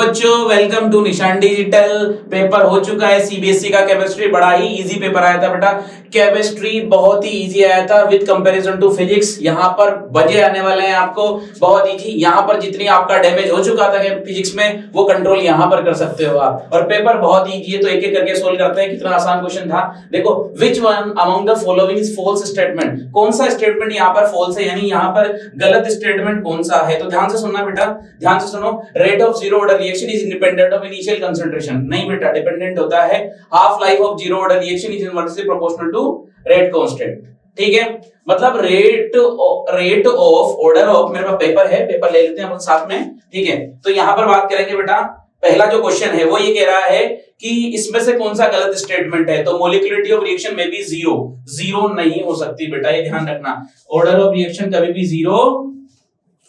बच्चों, welcome to निशान digital. Paper हो चुका है सीबीएसई का केमिस्ट्री, बड़ा ही इजी पेपर आया था बेटा। केमिस्ट्री बहुत ही इजी आया था विद कंपैरिजन टू फिजिक्स। यहाँ पर बजे आने वाले हैं आपको बहुत इजी। यहाँ पर जितनी आपका डैमेज हो चुका था फिजिक्स में वो कंट्रोल यहाँ पर कर सकते हो आप। और पेपर बहुत इजी है, तो एक एक करके सोल्व करते हैं। कितना आसान क्वेश्चन था देखो। Which one among the following is false statement? कौन सा स्टेटमेंट यहाँ पर फॉल्स है, यानी यहाँ पर गलत स्टेटमेंट कौन सा है? तो ध्यान से सुनना बेटा, ध्यान से सुनो। Rate of zero order reaction is independent of initial concentration. नहीं बेटा, डिपेंडेंट होता है। Half life of zero order reaction is inversely proportional to rate constant. ठीक है, मतलब रेट ऑफ ऑर्डर ऑफ, मेरे पास पेपर है, पेपर ले लेते हैं अपन साथ में। ठीक है, तो यहां पर बात करेंगे बेटा। पहला जो क्वेश्चन है वो ये कह रहा है कि इसमें से कौन सा गलत स्टेटमेंट है। तो मोलिकुलरिटी ऑफ रिएक्शन में भी जीरो नहीं हो सकती बेटा, ये ध्यान रखना। ऑर्डर ऑफ रिएक्शन कभी भी जीरो,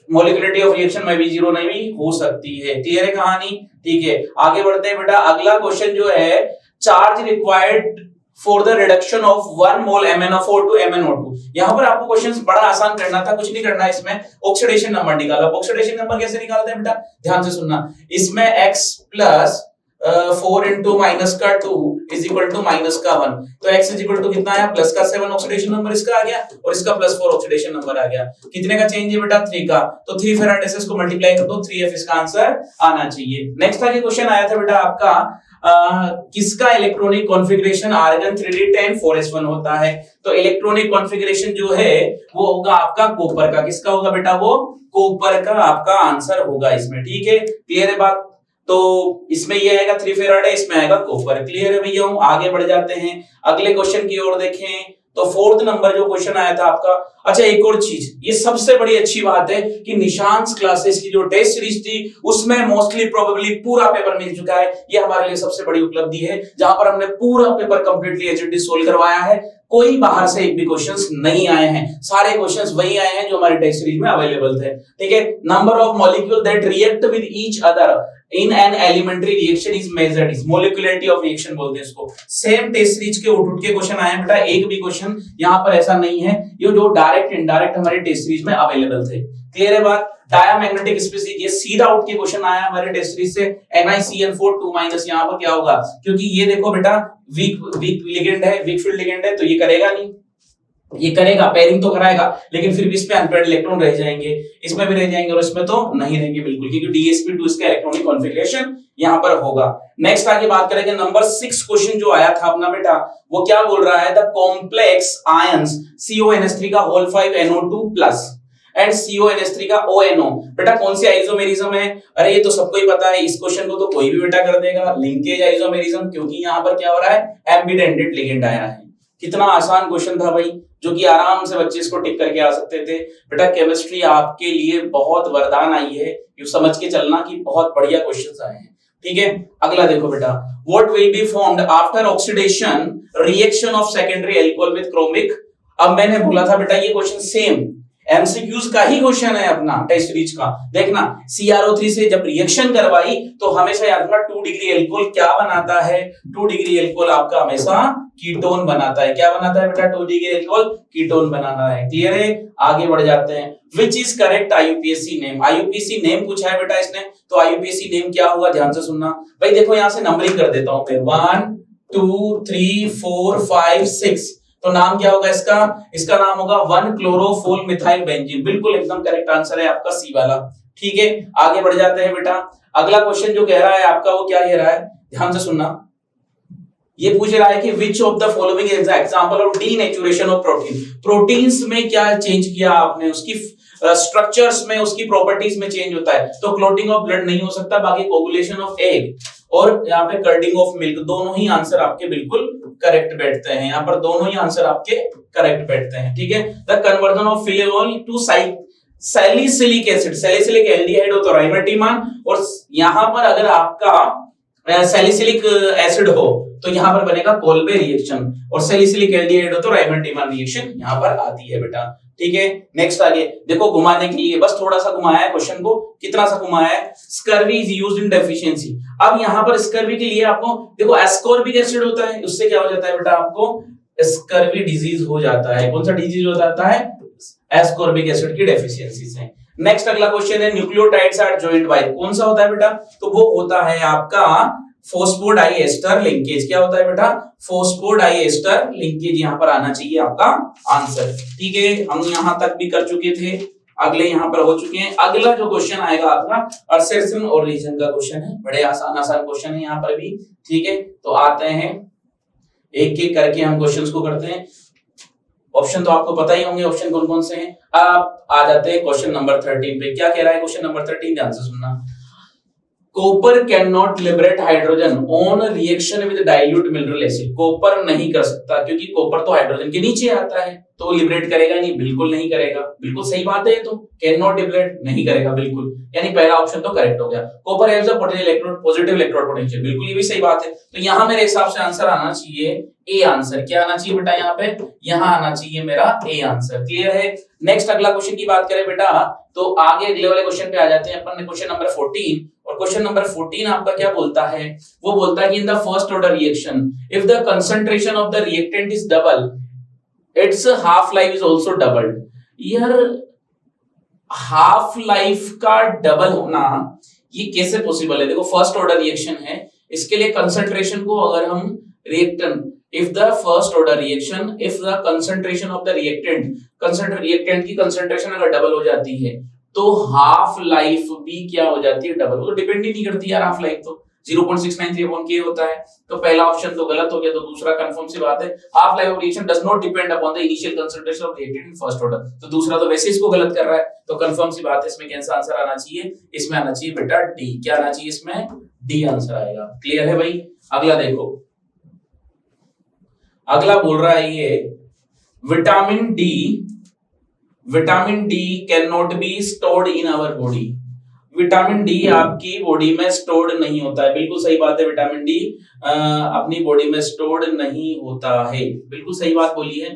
मोलिकुलरिटी ऑफ रिएक्शन में भी जीरो नहीं हो सकती है। क्लियर है कहानी? ठीक है, आगे बढ़ते हैं बेटा। अगला क्वेश्चन जो है, charge required for the reduction of 1 mole MnO4 to MnO2। यहां पर आपको क्वेश्चन बड़ा आसान करना था, कुछ नहीं करना है इसमें। ऑक्सीडेशन नंबर निकालो। ऑक्सीडेशन नंबर कैसे निकालते हैं बेटा, ध्यान से सुनना। इसमें x प्लस 4 इंटू माइनस का 2 इज इक्वल टू माइनस का 1। तो x इज इक्वल टू कितना आया, प्लस का 7 ऑक्सीडेशन नंबर इसका आ गया, और इसका प्लस 4 ऑक्सीडेशन नंबर आ गया। कितने का चेंज है बेटा, 3 का। तो 3 फेराड से इसको मल्टीप्लाई कर दो, 3f इसका आंसर आना चाहिए। नेक्स्ट आगे क्वेश्चन आया था बेटा आपका, किसका electronic configuration argon 3d10 4s1 होता है? तो इलेक्ट्रॉनिक कॉन्फ़िगरेशन जो है वो होगा आपका कॉपर का। किसका होगा बेटा, वो कॉपर का आपका आंसर होगा इसमें। ठीक है, क्लियर है बात? तो इसमें ये आएगा 3 फेराड है, इसमें आएगा कॉपर। क्लियर है भैया? आगे बढ़ जाते हैं, अगले क्वेश्चन की ओर देखें। तो फोर्थ नंबर जो क्वेश्चन आया था आपका। अच्छा, एक और चीज, ये सबसे बड़ी अच्छी बात है कि निशांस क्लासेस की जो टेस्ट सीरीज थी उसमें मोस्टली प्रोबेबली पूरा पेपर मिल चुका है। ये हमारे लिए सबसे बड़ी उपलब्धि है, जहां पर हमने पूरा पेपर कंप्लीटली एचडी सोल्व करवाया है। कोई बाहर से एक भी क्वेश्चंस नहीं आए हैं, सारे क्वेश्चंस वही आए हैं जो हमारे टेस्ट सीरीज में अवेलेबल थे। ठीक है, number of molecule that react with each other in an elementary reaction is measured. Is molecularity of reaction बोलते हैं इसको। सेम टेस्ट सीरीज के उठ के क्वेश्चन आए हैं बेटा, एक भी क्वेश्चन यहाँ पर ऐसा नहीं है ये जो डायरेक्ट इनडायरेक्ट हमारे टेस्ट सीरीज में अवेलेबल थे। क्लियर है बात? डायमैग्नेटिक स्पीसीज, ये सीधा उठ के क्वेश्चन आया हमारे टेस्ट सीरीज से। NiCN4 2 माइनस, यहाँ पर क्या होगा, क्योंकि ये देखो बेटा वीक लिगेंड है, वीक फील्ड लिगेंड है, तो ये करेगा नहीं। ये करेगा, पेयरिंग तो कराएगा, लेकिन फिर भी इस पे अनपेयर्ड इलेक्ट्रॉन रह जाएंगे, इसमें भी रह जाएंगे, और इसमें तो नहीं रहेंगे बिल्कुल, क्योंकि DsP2 इसका इलेक्ट्रॉनिक कॉन्फ़िगरेशन यहाँ पर होगा। नेक्स्ट आगे बात करेंगे, नंबर 6 क्वेश्चन जो आया था अपना बेटा, वो क्या बोल रहा है, द कॉम्प्लेक्स आयंस CONH3 का whole 5 NO2 plus and CONH3 का ONO। बेटा कौन सी आइसोमेरिज्म है? अरे ये तो सबको ही पता है, इस क्वेश्चन को तो कोई भी बेटा कर देगा, लिंकेज आइसोमेरिज्म, क्योंकि यहाँ पर क्या हो रहा है, एम्बिडेंटेड लिगेंड आया है। कितना आसान क्वेश्चन था भाई, जो कि आराम से बच्चे इसको टिक करके आ सकते थे। बेटा केमिस्ट्री आपके लिए बहुत वरदान आई है, ये समझ के चलना कि बहुत बढ़िया क्वेश्चंस आए हैं। ठीक है, अगला देखो बेटा, what will be formed after oxidation reaction of secondary alcohol with chromic. अब मैंने बोला था बेटा ये क्वेश्चन सेम एमसीक्यूज का ही क्वेश्चन है अपना टेस्ट सीरीज का। देखना, CrO3 से जब रिएक्शन करवाई तो हमेशा याद रखना 2 डिग्री अल्कोहल क्या बनाता है, 2 डिग्री अल्कोहल आपका हमेशा कीटोन बनाता है। क्या बनाता है बेटा, 2 डिग्री अल्कोहल कीटोन बनाना है। क्लियर है? आगे बढ़ जाते हैं। Which is correct IUPAC name? IUPAC name पूछा है बेटा इसने, तो IUPAC नेम क्या होगा, ध्यान से सुनना भाई। देखो यहां से नंबरिंग कर देता हूं मैं, 1 2 3 4 5 6। तो नाम क्या होगा इसका? इसका नाम होगा 1-क्लोरोफोल मिथाइल बेंजीन। बिल्कुल एकदम करेक्ट आंसर है आपका सी वाला। ठीक है, आगे बढ़ जाते हैं बेटा। अगला क्वेश्चन जो कह रहा है आपका, वो क्या कह रहा है, ध्यान से सुनना। ये पूछ रहा है कि विच of the following is example of denaturation of protein. Proteins में क्या चेंज किया आपने, उसकी स्ट्रक्चर्स में, उसकी प्रॉपर्टीज में चेंज होता है। तो क्लोटिंग ऑफ ब्लड नहीं हो सकता, बाकी कोगुलेशन ऑफ एग और यहाँ पे कर्डिंग ऑफ मिल्क, दोनों ही आंसर आपके बिल्कुल करेक्ट बैठते हैं। यहाँ पर दोनों ही आंसर आपके करेक्ट बैठते हैं। ठीक है, the conversion of phenol to salicylic acid, salicylic aldehyde हो तो राइमोटिमान, और यहाँ पर अगर आपका सैलिसिलिक एसिड हो तो यहाँ पर बनेगा कोल्बे रिएक्शन, और सैलिसिलिक एल्डिहाइड हो तो राइमोटिमान रिएक्शन यहाँ पर आती है बेटा। ठीक है, नेक्स्ट आगे देखो, घुमाने के लिए बस थोड़ा सा घुमाया है क्वेश्चन को। कितना सा घुमाया है, scurvy is used in deficiency. अब यहाँ पर स्कर्वी के लिए आपको देखो एस्कॉर्बिक एसिड होता है, उससे क्या हो जाता है बेटा, आपको स्कर्वी डिजीज हो जाता है। कौन सा डिजीज हो जाता है, एस्कॉर्बिक एसिड की डेफिशिएंसी से। नेक्स्ट अगला क्वेश्चन है न्यूक्लियोटाइड्स आर जॉइंड बाय, कौन सा होता है बेटा? तो वो होता है आपका फोस्फोडाइएस्टर लिंकेज। क्या होता है बेटा? फोस्फोडाइएस्टर लिंकेज यहां पर आना चाहिए आपका आंसर। ठीक है, हम यहां तक भी कर चुके थे, अगले यहां पर हो चुके हैं। अगला जो क्वेश्चन आएगा आपका असर्शन और रीजन का क्वेश्चन है, बड़े आसान आसान क्वेश्चन है यहां पर भी। ठीक है, तो आते हैं एक एक करके हम क्वेश्चंस को करते हैं। ऑप्शन तो आपको पता ही होंगे, ऑप्शन कौन कौन से हैं। आप आ जाते हैं क्वेश्चन नंबर 13 पे। क्या कह रहा है क्वेश्चन नंबर 13? ध्यान से सुनना। Copper can not liberate hydrogen on reaction with dilute mineral acid. Copper नहीं कर सकता क्योंकि कॉपर तो हाइड्रोजन के नीचे आता है, तो लिबरेट करेगा नहीं, बिल्कुल नहीं करेगा। बिल्कुल सही बात है, ये तो कैन नॉट लिबरेट नहीं करेगा बिल्कुल, यानी पहला ऑप्शन तो करेक्ट हो गया। Copper has a positive electrode potential, बिल्कुल ये भी सही बात है। तो यहां मेरे हिसाब से आंसर आना चाहिए ए आंसर। क्या आना चाहिए बेटा? यहाँ पे यहां आना चाहिए मेरा ए आंसर। क्लियर है? नेक्स्ट अगला क्वेश्चन की बात करें बेटा, तो आगे अगले वाले क्वेश्चन पे आ जाते हैं अपन। क्वेश्चन नंबर 14, और क्वेश्चन नंबर 14 आपका क्या बोलता है? वो बोलता है कि in the first order reaction if the concentration of the reactant is double it's half life is also doubled. यार हाफ लाइफ का डबल होना ये कैसे पॉसिबल है? देखो फर्स्ट ऑर्डर रिएक्शन है, इसके लिए कंसंट्रेशन को अगर हम reactant if the first order reaction if the concentration of the reactant की concentration अगर डबल हो जाती है तो हाफ लाइफ भी क्या हो जाती है? डबल। वो तो डिपेंड ही नहीं करती यार हाफ लाइफ, तो 0.693 होता है। तो पहला ऑप्शन तो गलत हो गया, तो दूसरा कंफर्म सी बात है, half life of reaction does not depend upon the initial concentration of reactant in first order. तो दूसरा तो वैसे इसको गलत कर रहा है, तो कंफर्म सी बात है इसमें कैसा आंसर आना चाहिए? इसमें आना चाहिए बेटा डी। क्या आना चाहिए इसमें? डी आंसर आएगा। क्लियर है भाई? अगला देखो, अगला बोल रहा है ये vitamin D can not be stored in our body. Vitamin D आपकी बॉडी में स्टोर्ड नहीं होता है। बिल्कुल सही बात है, विटामिन डी अपनी बॉडी में स्टोर्ड नहीं होता है। बिल्कुल सही बात बोली है,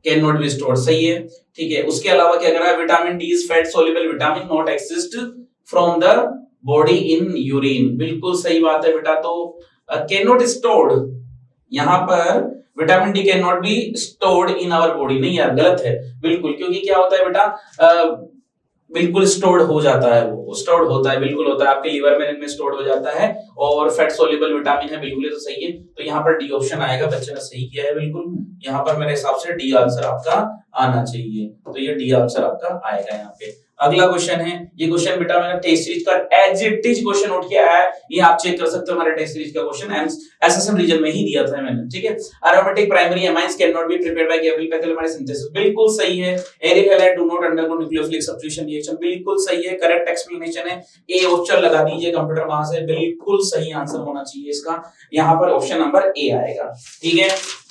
कैन नॉट बी स्टोर्ड, सही है। ठीक है, उसके अलावा क्या कर रहा है? Vitamin D is fat soluble vitamin not exist from the body in urine. बिल्कुल सही बात है बेटा। तो कैन नॉट स्टोर्ड, यहां पर vitamin D can not be stored in our body, नहीं यार गलत है बिल्कुल, क्योंकि क्या होता है बेटा बिल्कुल स्टोर्ड हो जाता है, वो स्टोर्ड होता है, बिल्कुल होता है, आपके लीवर में इनमें स्टोर्ड हो जाता है, और फैट सोल्यूबल विटामिन है, बिल्कुल ये तो सही है। तो यहाँ पर डी ऑप्शन आएगा, बच्चे ने सही किया है बिल्कुल। यहाँ पर मेरे हिसाब से डी आंसर आपका आना चाहिए, तो ये डी आंसर आपका आएगा यहाँ पे। अगला क्वेश्चन है, ये क्वेश्चन बेटा मैंने टेस्ट सीरीज का as it is question note किया है, ये आप चेक कर सकते हो, हमारे टेस्ट सीरीज का क्वेश्चन एसएसएम रीजन में ही दिया था मैंने। ठीक है, aromatic primary amines can not be prepared by chemical synthesis, बिल्कुल सही है। Aryl halide do not undergo nucleophilic substitution reaction, बिल्कुल सही है, करेक्ट एक्सप्लेनेशन है। ए ऑप्शन लगा दीजिए कंप्यूटर वहां से, बिल्कुल सही आंसर होना चाहिए इसका, यहाँ पर ऑप्शन नंबर ए आएगा। ठीक है,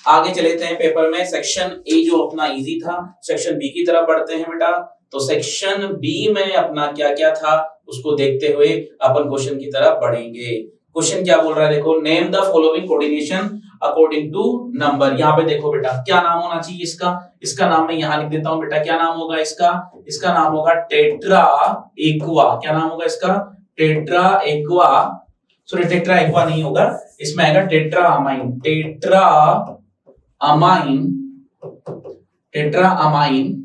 आगे चलेते हैं पेपर में। सेक्शन ए जो अपना इजी था, सेक्शन बी की तरफ बढ़ते हैं बेटा। तो सेक्शन बी में अपना क्या क्या था उसको देखते हुए अपन क्वेश्चन की तरफ बढ़ेंगे। क्वेश्चन क्या बोल रहा है देखो, name the following coordination according to number. यहाँ पे देखो बेटा क्या नाम होना चाहिए इसका, इसका नाम मैं यहाँ लिख देता हूँ बेटा। क्या नाम होगा इसका? इसका नाम होगा टेट्रा एक्वा। क्या नाम होगा इसका? Tetra aqua, sorry tetra aqua नहीं होगा, इसमें आएगा tetra amine. Tetra amine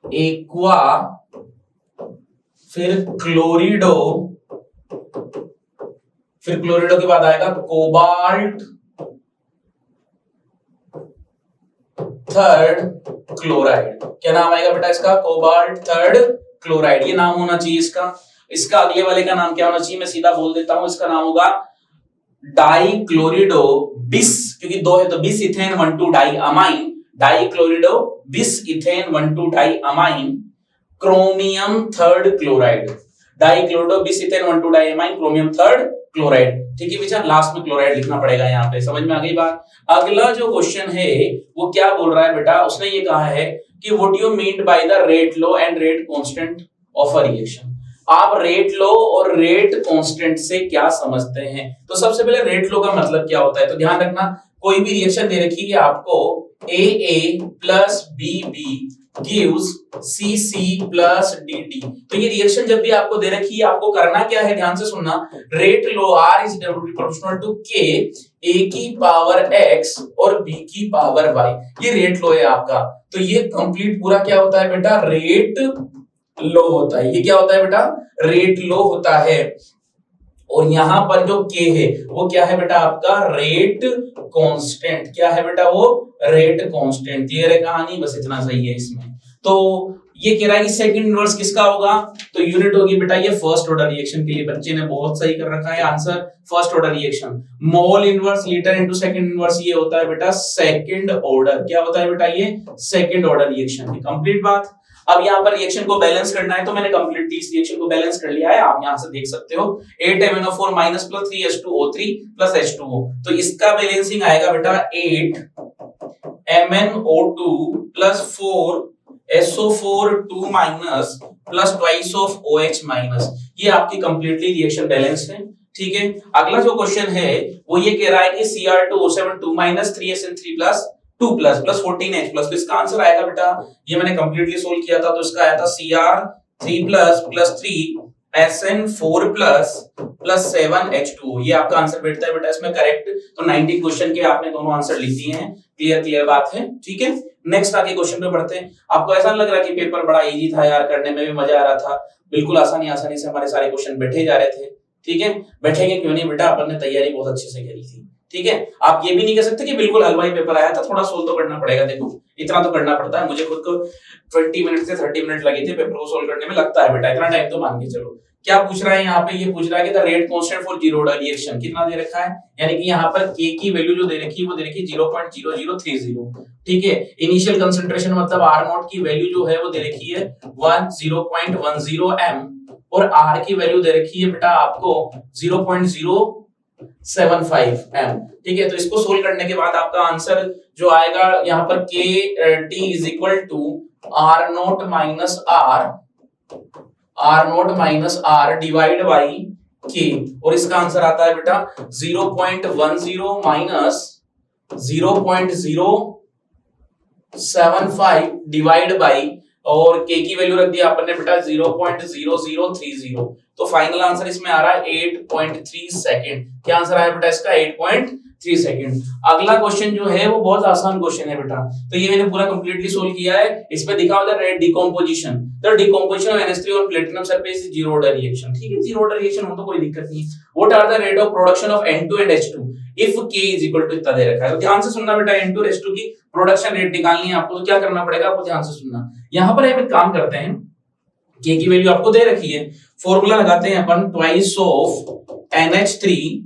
aqua, फिर क्लोरिडो, फिर क्लोरिडो के बाद आएगा कोबाल्ट थर्ड क्लोराइड। क्या नाम आएगा बेटा इसका? कोबाल्ट थर्ड क्लोराइड, ये नाम होना चाहिए इसका। इसका अगले वाले का नाम क्या होना चाहिए? मैं सीधा बोल देता हूं, इसका नाम होगा डाइक्लोरिडो बिस, क्योंकि दो है तो बिस ethane 1,2 di amine, dichlorido bis ethane 1,2 di amine chromium third chloride. Dichlorido bis ethane 1,2 di amine chromium third chloride. ठीक है बेटा, लास्ट में क्लोराइड लिखना पड़ेगा यहाँ पे, समझ में आ गई बात। अगला जो क्वेश्चन है वो क्या बोल रहा है बेटा, उसने ये कहा है कि what you mean by the rate law and rate constant of a reaction. आप रेट लॉ और रेट कांस्टेंट से क्या समझते हैं? तो सबसे पहले रेट लॉ का मतलब क्या होता है, तो ध्यान रखना, कोई भी रिएक्शन दे रखी है आपको, AA plus BB gives CC plus DD। तो ये रिएक्शन जब भी आपको दे रखी है, आपको करना क्या है, ध्यान से सुनना, rate low R is proportional to K A की पावर X और B की पावर Y, ये रेट लो है आपका। तो ये कंप्लीट पूरा क्या होता है बेटा, रेट लो होता है। ये क्या होता है बेटा, रेट लो होता है। और यहां पर जो के है वो क्या है बेटा, आपका रेट कांस्टेंट। क्या है बेटा, वो रेट कांस्टेंट। क्लियर है कहानी, बस इतना सही है इसमें। तो ये कह रहा है कि सेकंड इनवर्स किसका होगा, तो यूनिट होगी बेटा ये फर्स्ट ऑर्डर रिएक्शन के लिए। बच्चे ने बहुत सही कर रखा है answer, first order reaction. Mole inverse litre into second inverse, ये होता है बेटा सेकंड ऑर्डर। क्या होता है बेटा, ये सेकंड ऑर्डर रिएक्शन। कंप्लीट बात। अब यहाँ पर रिएक्शन को बैलेंस करना है, तो मैंने कंप्लीटली इस रिएक्शन को बैलेंस कर लिया है। आप यहाँ से देख सकते हो 8MnO4 minus plus 3H2O3 plus H2O। तो इसका बैलेंसिंग आएगा बेटा 8MnO2 plus 4SO4 2 minus plus twice of OH minus. ये आपकी कंप्लीटली रिएक्शन बैलेंस है। ठीक है, अगला जो क्वेश्चन है वो ये कह रहा है कि Cr2O7 2 minus 3SN3 plus 2 plus plus 14H plus. तो इसका आंसर आएगा बेटा, ये मैंने कंप्लीटली सोल्व किया था, तो इसका आया था Cr3 plus plus 3SN4 plus plus 7H2O। ये आपका आंसर बैठता है बेटा इसमें करेक्ट। तो 90 क्वेश्चन के आपने दोनों आंसर लिख दिए हैं। क्लियर बात है। ठीक है, नेक्स्ट आगे क्वेश्चन पे बढ़ते हैं। आपको ऐसा लग रहा है कि पेपर बड़ा इजी था यार, करने में भी मजा आ रहा था, बिल्कुल आसानी से हमारे सारे क्वेश्चन बैठे जा रहे थे। ठीक है, बैठेंगे क्यों नहीं बेटा, अपन ने तैयारी बहुत अच्छे से करी थी। ठीक है, आप ये भी नहीं कह सकते कि बिल्कुल हलवाई पेपर आया था, थोड़ा सोल्व तो करना पड़ेगा। देखो इतना तो करना पड़ता है, मुझे खुद को 20 मिनट से 30 मिनट लगे थे पेपर को सोल्व करने में, लगता है बेटा इतना टाइम तो मान के चलो। क्या पूछ रहा है यहाँ पे, ये पूछ रहा है कि the rate constant for zero order reaction कितना दे रखा है, यानी कि यहाँ पर k की वैल्यू जो दे रखी है वो दे रखी है 0.0030। ठीक है, इनिशियल कंसंट्रेशन मतलब R0 की वैल्यू जो है वो दे रखी है 0.10 m और R की वैल्यू दे रखी है बेटा आपको 0.075 m। ठीक है, तो इसको सोल्व करने के बाद आपका आंसर जो आएगा यहाँ पर KT is equal to R0 minus R divide by K, और इसका आंसर आता है बेटा 0.10 माइनस 0.075 डिवाइड बाई, और K की वैल्यू रख दी आपने बेटा 0.0030। तो फाइनल आंसर इसमें आ रहा है 8.3 सेकंड। क्या आंसर आया बेटा इसका, 8.3 सेकंड। अगला क्वेश्चन जो है वो बहुत आसान क्वेश्चन है बेटा, तो ये मैंने पूरा कंप्लीटली सोल्व किया है। इसमें दिखा हुआ है रेट डिकम्पोजिशन, तो decomposition of NH3 on platinum surface is zero order reaction. ठीक है, जीरो ऑर्डर रिएक्शन हो तो कोई दिक्कत नहीं है। What are the rate of production of N2 and H2 if K is equal to इतना दे रखा है। तो ध्यान से सुनना बेटा, N2 और H2 की प्रोडक्शन रेट निकालनी है आपको, तो क्या करना पड़ेगा आपको, ध्यान से सुनना। यहां पर हम एक काम करते हैं, K की वैल्यू आपको दे रखी है, फॉर्मूला लगाते हैं अपन, twice of NH3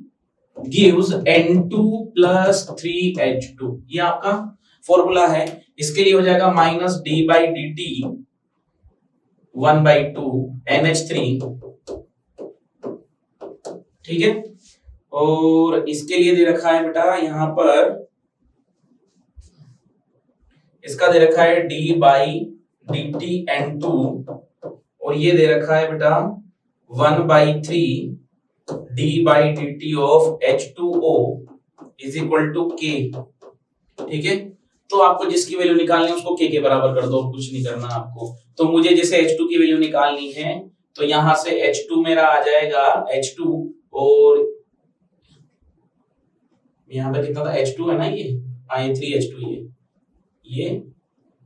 gives N2 plus 3H2। ये आपका फॉर्मूला है। इसके लिए हो जाएगा minus D by D T 1/2 NH3। ठीक है, और इसके लिए दे रखा है बेटा यहां पर, इसका दे रखा है D by D T N2, और ये दे रखा है बेटा 1/3 d by dt of H2O is equal to K। ठीक है, तो आपको जिसकी वैल्यू निकालनी है उसको K के बराबर कर दो, कुछ नहीं करना आपको। तो मुझे जैसे H2 की वैल्यू निकालनी है, तो यहां से H2 मेरा आ जाएगा H2, और यहां पे कितना था H2 है ना, ये 3H2, ये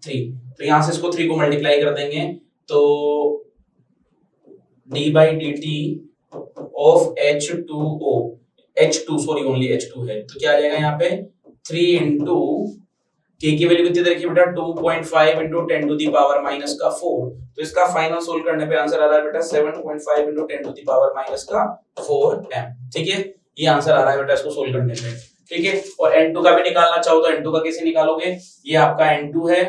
3, तो यहां से इसको 3 को मल्टीप्लाई कर देंगे, तो d by dt of H2O, H2 sorry only H2 है, तो क्या आ जाएगा यहाँ पे 3 इंटू K की वैल्यू कितनी रखी बेटा 2.5 into 10 to the power minus का 4। तो इसका फाइनल सोल्व करने पे आंसर आ रहा है बेटा 7.5 into 10 to the power minus का 4 m। ठीक है, ये आंसर आ रहा है बेटा इसको सोल्व करने पे। ठीक है, और N2 का भी निकालना चाहो तो N2 का कैसे निकालोगे, ये आपका N2 है।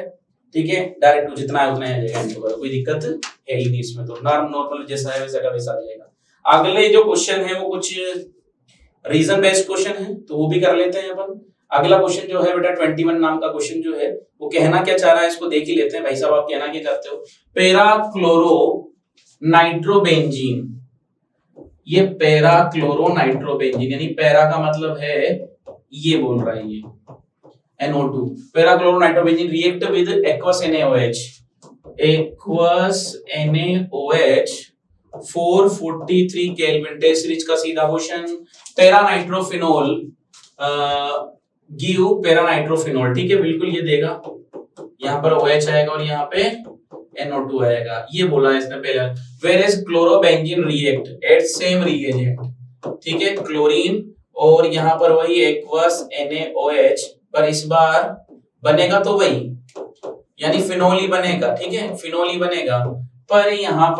ठीक है, डायरेक्ट जितना है उतना ही आ जाएगा N2 का, कोई दिक्कत है ही नहीं इसमें, तो नॉर्मल जैसा है वैसा का वैसा आ जाएगा। अगले जो क्वेश्चन है वो कुछ रीजन बेस्ड क्वेश्चन है, तो वो भी कर लेते हैं अपन। अगला क्वेश्चन जो है बेटा 21 नाम का क्वेश्चन जो है वो कहना क्या चाह रहा है, इसको देख ही लेते हैं। भाई साहब आप कहना क्या चाहते हो, पेराक्लोरो नाइट्रोबेंजीन, ये पेराक्लोरोनाइट्रोबेंजीन, यानी पैरा का मतलब है ये बोल रहा है ये NO2, parachloronitrobenzene react with aqueous NaOH 443 kelvin, test रिच का सीधा क्वेश्चन। पैरानाइट्रोफिनोल गिव पैरानाइट्रोफिनोल। ठीक है, बिल्कुल ये देगा, यहाँ पर OH आएगा और यहाँ पे NO2 आएगा, ये बोला है इसने पहले। Where is chlorobenzene react at same reagent, ठीक है, क्लोरीन और यहाँ पर वही एक्वस NaOH, पर इस बार बनेगा तो वही, यानी फिनोल ही बनेगा, ठीक है, फिनोल ही बनेगा, पर यहाँ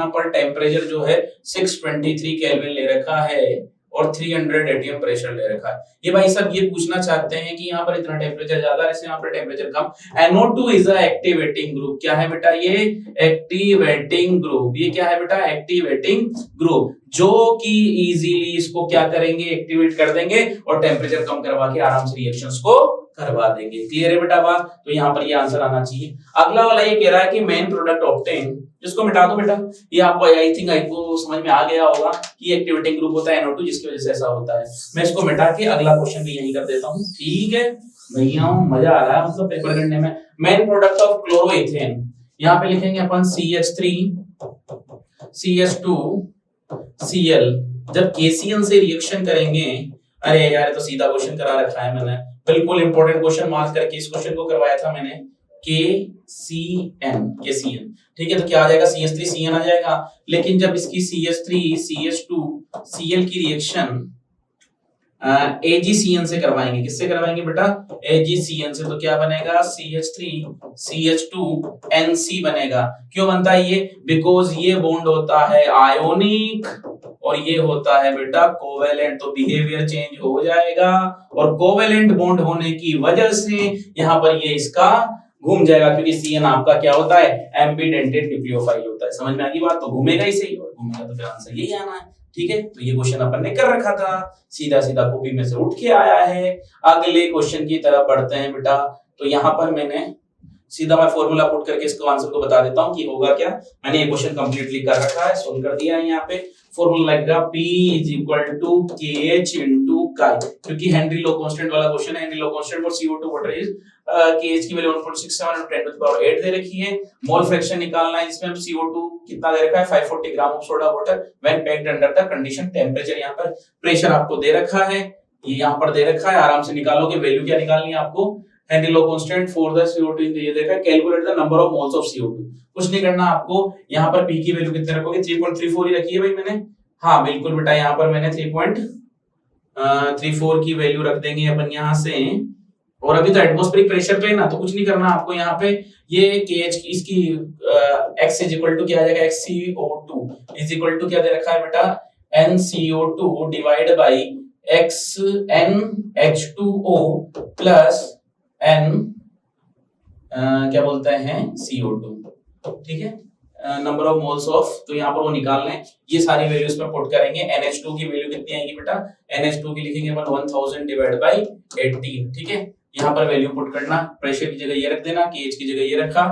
पर टेम्परेचर जो है 623 केल्विन ले रखा है और 300 एटीएम प्रेशर ले रखा है। ये भाई सब ये पूछना चाहते हैं कि यहाँ पर इतना टेम्परेचर ज्यादा है, यहाँ पर temperature come. NO2 is a activating group, क्या है बेटा ये एक्टिवेटिंग ग्रुप, ये क्या है बेटा एक्टिवेटिंग ग्रुप, जो कि इजीली इसको क्या करेंगे एक्टिवेट कर देंगे और टेम्परेचर कम करवा के आराम से रिएक्शंस को करवा देंगे। क्लियर है बेटा बात, तो यहाँ पर ये आंसर आना चाहिए। अगला वाला ये कह रहा है कि मेन प्रोडक्ट ऑब्टेन, जिसको मिटा दो बेटा, ये आपको आई थिंक आपको समझ में आ गया होगा कि एक्टिवेटिंग ग्रुप होता है NO2 जिसकी वजह से ऐसा होता है। मैं इसको मिटा के अगला क्वेश्चन भी यही कर देता हूँ, ठीक है भैया, मजा आ रहा है मतलब पेपर करने में। मेन प्रोडक्ट ऑफ क्लोरोइथेन, यहाँ पे लिखेंगे अपन CH3 CH2 Cl, जब KCl से रिएक्शन करेंगे, अरे यार तो सीधा क्वेश्चन करा रखा है मैंने, बिल्कुल इंपॉर्टेंट क्वेश्चन मार्क करके इस क्वेश्चन को करवाया था मैंने, KCN, ठीक है, तो क्या आ जाएगा CH3CN आ जाएगा। लेकिन जब इसकी CH3 CH2 Cl की रिएक्शन AgCN से करवाएंगे, किससे करवाएंगे बेटा AgCN से, तो क्या बनेगा CH3 CH2 NC बनेगा। क्यों बनता है ये, बिकॉज ये बॉन्ड होता है आयोनिक और ये होता है बेटा कोवेलेंट, तो बिहेवियर चेंज हो जाएगा और कोवेलेंट बॉन्ड होने की वजह से यहाँ पर ये इसका घूम जाएगा, क्योंकि CN आपका क्या होता है एम्बीडेंटेड न्यूक्लियोफाइल होता है। समझ में आ गई बात, तो घूमेगा ही सही और घूमेगा तो फिर आंसर यही आना है, ठीक है। तो ये क्वेश्चन अपन ने कर रखा था, सीधा सीधा कॉपी में से उठ के आया है। अगले क्वेश्चन की तरफ बढ़ते हैं बेटा, तो यहाँ पर मैंने सीधा मैं फॉर्मूला पुट करके इसको आंसर को बता देता हूँ कि होगा क्या। मैंने ये क्वेश्चन कंप्लीटली कर रखा है, सोल्व कर दिया है। यहाँ पे फॉर्मूला लगेगा P = KH × chi, क्योंकि हेनरी लो कांस्टेंट वाला क्वेश्चन है। Henry low constant for CO2 water is KH की वैल्यू 1.67 और 10⁸ दे रखी है। मोल फ्रैक्शन निकालना है, इसमें CO2 कितना दे रखा है 540 gram of soda water when packed under the condition temperature. यहाँ पर प्रेशर आपको दे रखा है, ये यहाँ पर दे रखा है, आराम से निकालोगे। वैल्यू क्या निकालनी है आपको, Henry low constant for the CO2 ये देखा है, calculate the number of moles of CO2। कुछ नहीं करना आपको, यहाँ पर P की वैल्यू कितने रखोगे 3.34 ही रखी है भाई मैंने, हाँ बिल्कुल बेटा, यहाँ पर मैंने 3.34 की वैल्यू रख देंगे अपन यहाँ से। और अभी तो एटमॉस्फेरिक प्रेशर पे है ना, तो कुछ नहीं करना आपको, यहाँ पे ये KH इसकी x = क्या आ जाएगा, xCO2 = क्या दे रखा है बेटा NCO2 divide by NH2O plus N क्या बोलते हैं CO2, ठीक है, नंबर ऑफ मोल्स ऑफ, तो यहाँ पर वो निकालना है। ये सारी वैल्यूज में पुट करेंगे। NH2 की वैल्यू कितनी आएगी बेटा, NH2 की लिखेंगे 1000 डिवाइड बाई 18, ठीक है। यहाँ पर वैल्यू पुट करना, प्रेशर की जगह ये रख देना, KH की जगह ये रखा,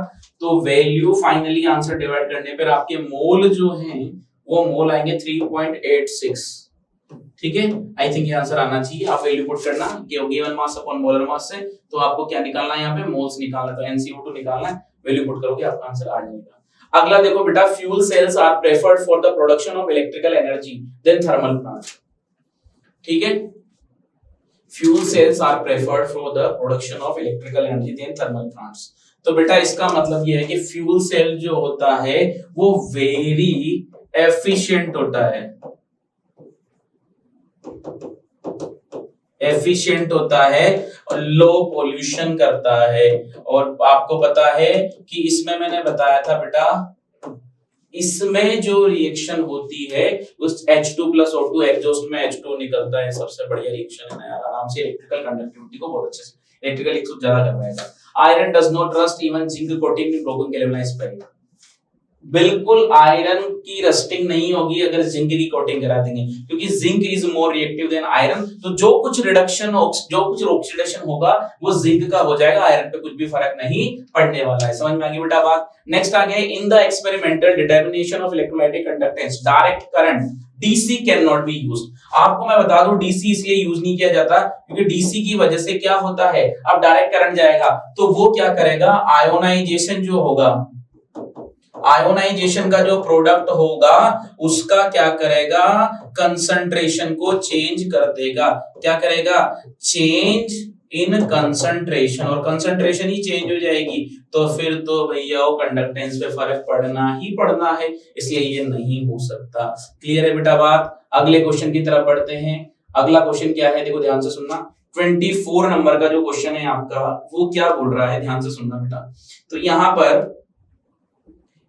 तो वैल्यू फाइनली आंसर डिवाइड करने पर आपके मोल जो हैं वो मोल आएंगे 3.86, ठीक है। आई थिंक ये आंसर आना चाहिए। आप वैल्यू पुट करना given mass upon molar mass से, तो आपको क्या निकालना है, यहाँ पे मोल्स निकालना, तो NCO2 निकालना है, वैल्यू पुट करोगे आपका आंसर आ जाएगा। अगला देखो बेटा, fuel cells are preferred for the production of electrical energy than thermal plant, ठीक है। Fuel cells are preferred for the production of electrical energy than thermal plants. तो बेटा इसका मतलब ये है कि फ्यूल सेल जो होता है वो वेरी एफिशिएंट होता है, एफिशिएंट होता है और लो पोल्यूशन करता है। और आपको पता है कि इसमें मैंने बताया था बेटा, इसमें जो रिएक्शन होती है उस H2 + O2 एग्जॉस्ट में H2 निकलता है, सबसे बढ़िया रिएक्शन है ना यार, आराम से इलेक्ट्रिकल कंडक्टिविटी को बहुत अच्छे से इलेक्ट्रिकल एक ज्यादा करवाएगा। Iron does not rust even zinc coating in broken galvanized pipe, बिल्कुल आयरन की रस्टिंग नहीं होगी अगर जिंक की कोटिंग करा देंगे, क्योंकि zinc is more reactive than iron. तो जो कुछ रिडक्शन जो कुछ ऑक्सीडेशन होगा वो जिंक का हो जाएगा, आयरन पे कुछ भी फर्क नहीं पड़ने वाला है। समझ में आ गई बेटा बात। नेक्स्ट आ गया, in the experimental determination of electrolytic conductance direct current DC can not be used. आपको मैं बता दूं DC इसलिए यूज नहीं किया जाता क्योंकि DC की वजह से क्या होता है, अब डायरेक्ट करंट जाएगा तो वो क्या करेगा, आयोनाइजेशन जो होगा, आयोनाइजेशन का जो प्रोडक्ट होगा उसका क्या करेगा, कंसंट्रेशन को चेंज कर देगा। क्या करेगा, चेंज इन कंसंट्रेशन, और कंसंट्रेशन ही चेंज हो जाएगी तो फिर तो भैया वो कंडक्टेंस पे फर्क पड़ना ही पड़ना है, इसलिए ये नहीं हो सकता। क्लियर है बेटा बात? अगले क्वेश्चन की तरफ बढ़ते हैं। अगला क्वेश्चन क्या है, देखो ध्यान से सुनना। 24 नंबर का जो क्वेश्चन है आपका, वो क्या बोल रहा है, ध्यान से सुनना बेटा। तो यहाँ पर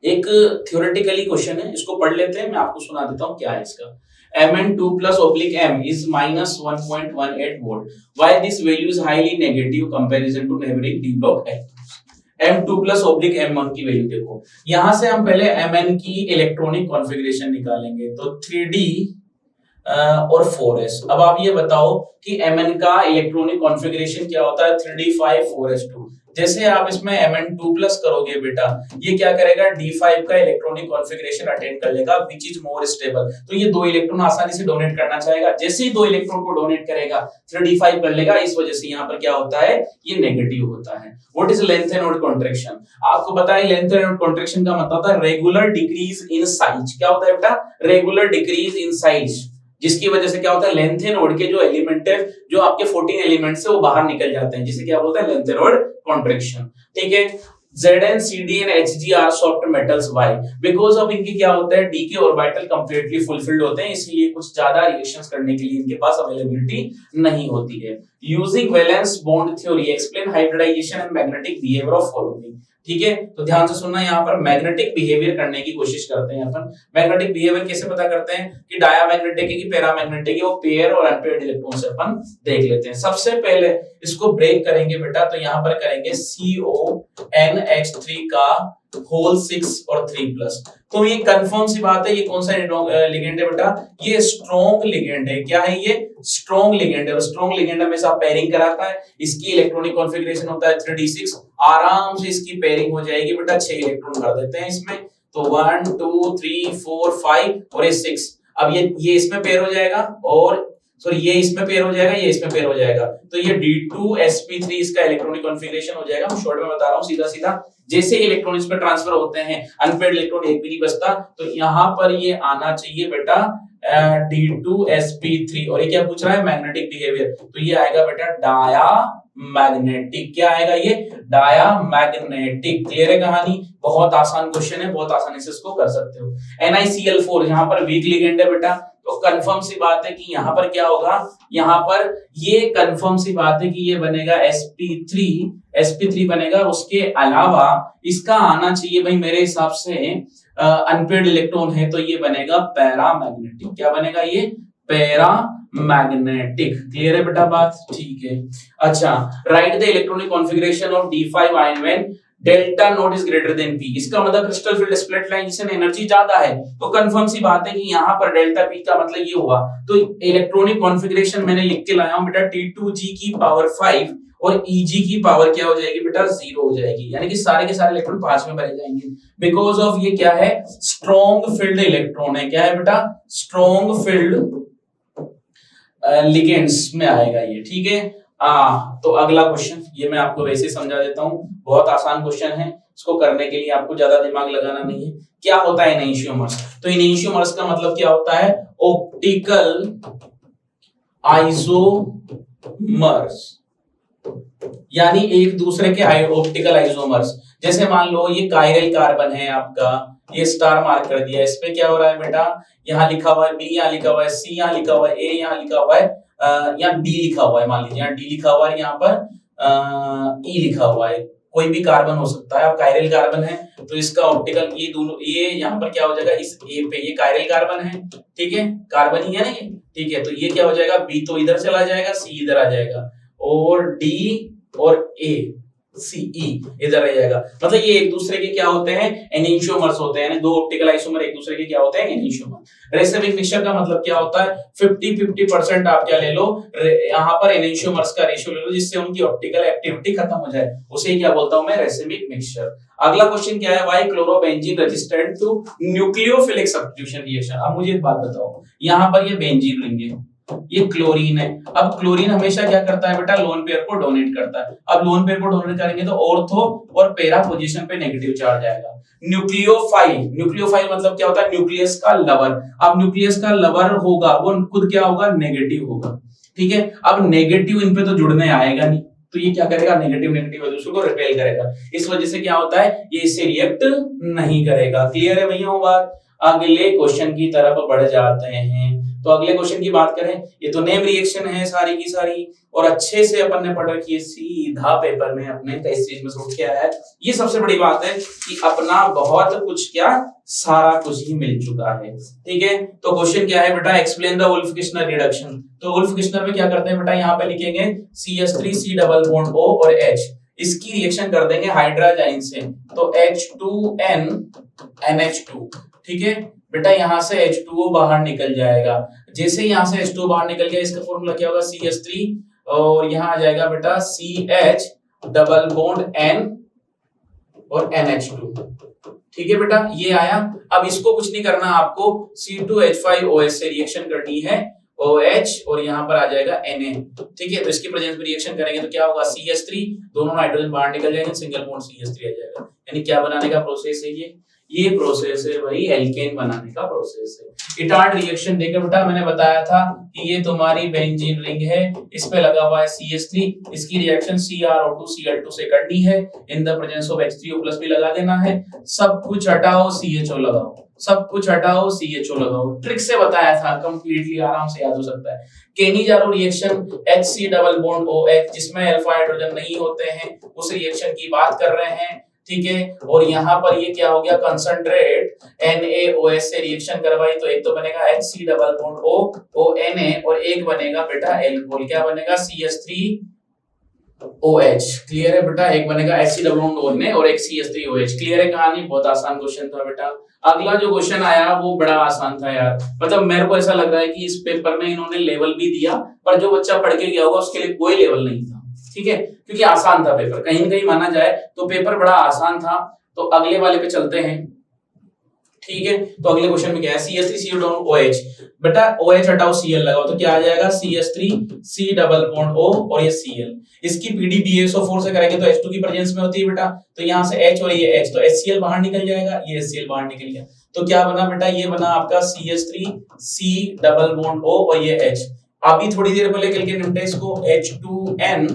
एक थ्योरेटिकली क्वेश्चन है, इसको पढ़ लेते हैं, मैं आपको सुना देता हूँ क्या है इसका। Mn2 plus oblique M is minus 1.18 volt. Why this value is highly negative comparison to neighboring D block atoms? M2 plus oblique M1 की वैल्यू देखो, यहां से हम पहले Mn की इलेक्ट्रॉनिक कॉन्फ़िगरेशन निकालेंगे, तो 3D और 4s। अब आप ये बताओ कि Mn का इलेक्ट्रॉनिक कॉन्फ़िगरेशन क्या होता है, 3d5 4s2। जैसे आप इसमें Mn2 प्लस करोगे बेटा, ये क्या करेगा, D5 का इलेक्ट्रॉनिक कॉन्फ़िगरेशन अटेन कर लेगा, विच इज मोर स्टेबल। तो ये दो इलेक्ट्रॉन आसानी से डोनेट करना चाहेगा, जैसे ही दो इलेक्ट्रॉन को डोनेट करेगा 3d5 कर लेगा, इस वजह से यहाँ पर क्या होता है, ये नेगेटिव होता है। What is length anode contraction? आपको पता है लेंथ एनोड कॉन्ट्रैक्शन का मतलब होता है रेगुलर डिक्रीज इन साइज। क्या होता है बेटा, रेगुलर डिक्रीज इन साइज, जिसकी वजह से क्या होता है, लेंथ एनोड के जो एलिमेंट है, जो आपके 14 एलिमेंट्स है, वो बाहर निकल जाते हैं, जिसे क्या बोलते हैं, लेंथ एनोड कॉन्ट्रैक्शन। ठीक है। Zn, Cd and Hg are soft metals. Why? Because of इनके क्या होता है, d के ऑर्बिटल कंप्लीटली फुलफिल्ड होते हैं, इसलिए कुछ ज्यादा रिएक्शंस करने के लिए इनके पास अवेलेबिलिटी नहीं होती है। Using valence bond theory explain hybridization and magnetic behaviour of following. ठीक है, तो ध्यान से सुनना, यहाँ पर मैग्नेटिक बिहेवियर करने की कोशिश करते हैं अपन। मैग्नेटिक बिहेवियर कैसे पता करते हैं कि डायामैग्नेटिक है कि पैरामैग्नेटिक है, वो पेयर और अनपेयर्ड इलेक्ट्रॉन से अपन देख लेते हैं। सबसे पहले इसको ब्रेक करेंगे बेटा, तो यहाँ पर करेंगे CONH3 का होल 6 और 3+। तो ये कंफर्म सी बात है, ये कौन सा लिगेंड है बेटा, ये स्ट्रॉन्ग लिगेंड है। क्या है ये, स्ट्रॉन्ग लिगेंड है, और स्ट्रॉन्ग लिगेंड हमेशा पेयरिंग कराता है। इसकी इलेक्ट्रॉनिक कॉन्फ़िगरेशन होता है 3d6, आराम से इसकी पेयरिंग हो जाएगी बेटा। 6 इलेक्ट्रॉन कर देते हैं इसमें, तो 1 2 3 4 5 और ये 6। अब ये इसमें पेयर हो जाएगा, और सॉरी ये इसमें पेयर हो जाएगा, ये इसमें पेयर हो जाएगा, तो ये D2sp3 इसका इलेक्ट्रॉनिक कॉन्फ़िगरेशन हो जाएगा। मैं शॉर्ट में बता रहा हूं, सीधा सीधा जैसे इलेक्ट्रॉन इस पे ट्रांसफर होते हैं, अनपेयर्ड इलेक्ट्रॉन एक भी नहीं बचता, तो यहाँ पर ये आना चाहिए बेटा D2sp3। और ये क्या पूछ रहा है, मैग्नेटिक बिहेवियर, तो ये आएगा बेटा डाया मैग्नेटिक। क्या आएगा, ये डाया मैग्नेटिक। क्लियर है कहानी? बहुत आसान क्वेश्चन है, बहुत आसानी से इसको कर सकते हो। NiCl4 यहाँ पर वीक लिगेंड है बेटा, तो कंफर्म सी बात है कि यहाँ पर क्या होगा, यहाँ पर ये कंफर्म सी बात है कि ये बनेगा sp3 बनेगा। उसके अलावा इसका आना चाहिए भाई मेरे हिसाब से अनपेयर्ड इलेक्ट्रॉन है, तो ये बनेगा पैरामैग्नेटिक। क्या बनेगा, ये पैरामैग्नेटिक। क्लियर है बेटा बात? ठीक है। अच्छा, right the electronic configuration of D5 ion when delta not is greater than P। इसका मतलब क्रिस्टल फील्ड स्प्लिट लाइनेशन एनर्जी ज्यादा है, तो कंफर्म सी बात है कि यहाँ पर डेल्टा P का मतलब ये हुआ। तो इलेक्ट्रॉनिक कॉन्फ़िगरेशन मैंने लिख के लाया हूं बेटा, T2g की पावर 5 और Eg की पावर क्या हो जाएगी बेटा, 0 हो जाएगी, यानी कि सारे के सारे इलेक्ट्रॉन 5 में भरे जाएंगे। बिकॉज ऑफ ये क्या है, स्ट्रॉन्ग फील्ड इलेक्ट्रॉन है। क्या है बेटा, स्ट्रॉन्ग फील्ड लिगेंड्स में आएगा ये। ठीक है। तो अगला क्वेश्चन, ये मैं आपको वैसे समझा देता हूं, बहुत आसान क्वेश्चन है, इसको करने के लिए आपको ज्यादा दिमाग लगाना नहीं है। क्या होता है इनेंशियोमर्स? तो इनेंशियोमर्स का मतलब क्या होता है, ऑप्टिकल आइसोमर्स, यानी एक दूसरे के ऑप्टिकल आइसोमर्स। जैसे मान लो ये कायरल कार्बन है आपका, ये स्टार मार्क कर दिया, इस पे क्या हो रहा है बेटा, यहाँ लिखा हुआ है B, यहाँ लिखा हुआ है C, यहाँ लिखा हुआ है A, यहाँ लिखा हुआ है यहाँ D लिखा हुआ है, मान लीजिए यहाँ D लिखा हुआ है, यहाँ पर E लिखा हुआ है। कोई भी कार्बन हो सकता है। अब कायरल कार्बन है तो इसका ऑप्टिकल, ये दोनों, ये यहाँ पर क्या हो जाएगा, इस A पे, ये कायरल कार्बन है, ठीक है, कार्बन ही है ना ये, ठीक है, तो ये क्या हो जाएगा, B तो इधर चला जाएगा, C इधर आ जाएगा, और D और A CE इधर रह जाएगा। मतलब ये एक दूसरे के क्या होते हैं, एनेंशियोमर्स होते हैं, यानी दो ऑप्टिकल आइसोमर एक दूसरे के क्या होते हैं, एनेंशियोमर। रेसिमिक मिक्सचर का मतलब क्या होता है, 50-50% आप क्या ले लो, यहाँ पर एनेंशियोमर्स का रेशियो ले लो, जिससे उनकी ऑप्टिकल एक्टिविटी खत्म हो जाए, उसे क्या बोलता हूं मैं, रेसिमिक मिक्सचर। अगला क्वेश्चन क्या है, why chlorobenzene resistant to nucleophilic substitution reaction. अब मुझे एक बात बताओ, यहाँ पर ये बेंजीन लेंगे, ये क्लोरीन है। अब क्लोरीन हमेशा क्या करता है बेटा, लोन पेयर को डोनेट करता है। अब लोन पेयर को डोनेट करेंगे तो ऑर्थो और पैरा पोजीशन पे नेगेटिव चार्ज आएगा। न्यूक्लियोफाइल, न्यूक्लियोफाइल मतलब क्या होता है, न्यूक्लियस का लवर। अब न्यूक्लियस का लवर होगा वो खुद क्या होगा, नेगेटिव होगा, ठीक है। अब नेगेटिव इन पे तो जुड़ने आएगा नहीं, तो ये क्या करेगा, नेगेटिव नेगेटिव है दूसरे को रिपेल करेगा। इस वजह से क्या होता है, ये इससे रिएक्ट नहीं करेगा। क्लियर है भैया वो बात। अगले क्वेश्चन की तरफ बढ़ जाते हैं। तो अगले क्वेश्चन की बात करें, ये तो नेम रिएक्शन है सारी की सारी, और अच्छे से अपन ने पढ़ रखी है, सीधा पेपर में अपने टेस्ट सीरीज में उठ के आया है। ये सबसे बड़ी बात है कि अपना बहुत कुछ क्या, सारा कुछ ही मिल चुका है, ठीक है। तो क्वेश्चन क्या है बेटा, एक्सप्लेन द वुल्फ-किशनर रिडक्शन। तो वुल्फ-किशनर में क्या करते हैं बेटा, यहाँ पे लिखेंगे CH3 C double bond O और H, इसकी रिएक्शन कर देंगे हाइड्रोजन से, तो H2N NH2, ठीक है बेटा। यहां से H2O बाहर निकल जाएगा। जैसे यहां से H2O बाहर निकल गया, इसका फॉर्मूला क्या होगा, CH3, और यहां आ जाएगा बेटा CH डबल बॉन्ड N और NH2, ठीक है बेटा, ये आया। अब इसको कुछ नहीं करना आपको, C2H5OH से रिएक्शन करनी है, OH और यहाँ पर आ जाएगा Na, ठीक है। तो इसकी प्रेजेंस में रिएक्शन करेंगे तो क्या होगा, CH3, दोनों नाइट्रोजन बाहर निकल जाएंगे, सिंगल बॉन्ड CH3 आ जाएगा। यानी क्या बनाने का प्रोसेस है ये प्रोसेस है भाई, एल्केन बनाने का प्रोसेस है। इटार्ड रिएक्शन देखो बेटा, मैंने बताया था कि ये तुम्हारी बेंजीन रिंग है, इस पे लगा हुआ है CH3, इसकी रिएक्शन CrO2 Cl2 से करनी है, in the presence of H3O+ भी लगा देना है। सब कुछ हटाओ, CHO लगाओ, सब कुछ हटाओ, CHO लगाओ। ट्रिक से बताया था, कंप्लीटली आराम से याद हो सकता है। Cannizzaro reaction HC double bond OH, जिसमें अल्फा हाइड्रोजन नहीं होते हैं, उस रिएक्शन की बात कर रहे हैं, ठीक है। और यहाँ पर ये क्या हो गया, कंसंट्रेट NaOH से रिएक्शन करवाई, तो एक तो बनेगा HC डबल बॉन्ड ONA और एक बनेगा बेटा एल्कोहल, क्या बनेगा, CH3OH। क्लियर है बेटा, एक बनेगा HC डबल बॉन्ड ONA और एक CH3OH। क्लियर है कहानी, बहुत आसान क्वेश्चन था बेटा। अगला जो क्वेश्चन आया वो बड़ा आसान था यार, मतलब मेरे को ऐसा लग रहा है कि इस पेपर में इन्होंने लेवल भी दिया, पर जो बच्चा पढ़ के गया होगा उसके लिए कोई लेवल नहीं था, ठीक है, क्योंकि आसान था पेपर, कहीं न कहीं माना जाए तो पेपर बड़ा आसान था। तो अगले वाले पे चलते हैं, ठीक है। तो अगले क्वेश्चन में क्या है, CH3 C डबल OH, बेटा OH हटाओ Cl लगाओ, तो क्या आ जाएगा, CH3 C double bond O और ये Cl। इसकी PDBSO4 से करेंगे तो H2 की प्रेजेंस में होती है बेटा, तो यहाँ से H और ये H, तो HCl बाहर निकल जाएगा, ये HCl बाहर निकल गया, तो क्या बना बेटा, ये बना आपका CH3 C double bond O और ये H। अभी थोड़ी देर पहले कल के निपटे इसको, H2N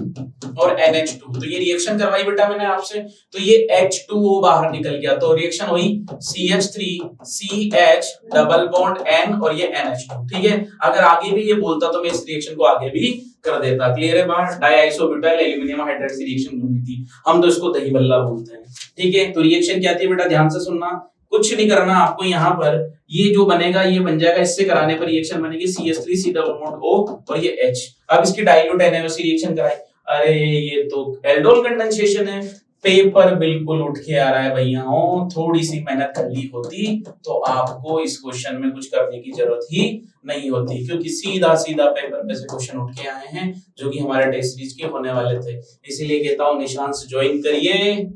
और NH2, तो ये रिएक्शन करवाई बेटा मैंने आपसे, तो ये H2O बाहर निकल गया, तो रिएक्शन हुई CH3 CH double bond N और ये NH2, ठीक है। अगर आगे भी ये बोलता तो मैं इस रिएक्शन को आगे भी कर देता। क्लियर है बात। डाइआइसोब्यूटाइल एल्यूमिनियम हाइड्राइड से रिएक्शन करनी थी, हम तो इसको दही बल्ला बोलते हैं, ठीक है। तो रिएक्शन क्या थी बेटा, ध्यान से सुनना, कुछ नहीं करना आपको। यहाँ पर ये जो बनेगा ये बन जाएगा, इससे कराने पर रिएक्शन बनेगी CH3 C double bond O और ये H। अब इसकी डाइल्यूट NaOH रिएक्शन कराई, अरे ये तो एल्डोल कंडेंसेशन है। पेपर बिल्कुल उठ के आ रहा है भैया, थोड़ी सी मेहनत कर ली होती तो आपको इस क्वेश्चन में कुछ करने की जरूरत ही नहीं होती, क्योंकि सीधा सीधा पेपर पे से क्वेश्चन उठ के आए हैं जो कि हमारे टेस्ट सीरीज के होने वाले थे। इसीलिए कहता हूँ निशान से ज्वाइन करिए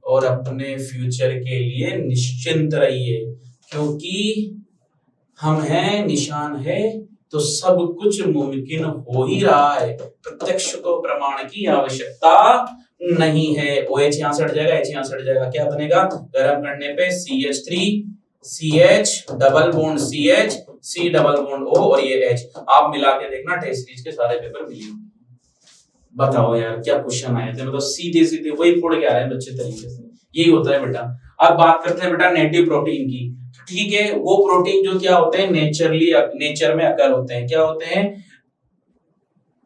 और अपने फ्यूचर के लिए निश्चिंत रहिए, क्योंकि हम हैं, निशान है तो सब कुछ मुमकिन हो ही रहा है। प्रत्यक्ष को प्रमाण की आवश्यकता नहीं है। OH यहां से हट जाएगा, H यहां से हट जाएगा, क्या बनेगा, गर्म करने पे CH3 CH double bond CH C double bond O और ये H। आप मिला के देखना, टेस्ट सीरीज के सारे पेपर मिलेंगे। बताओ यार क्या क्वेश्चन आए थे, मतलब सीधे सीधे वही फोड़ के आ रहे हैं बच्चे तरीके से, यही होता है बेटा। अब बात करते हैं बेटा नेटिव प्रोटीन की, ठीक है। वो प्रोटीन जो क्या होते हैं, नेचर में अकर होते हैं, क्या होते हैं,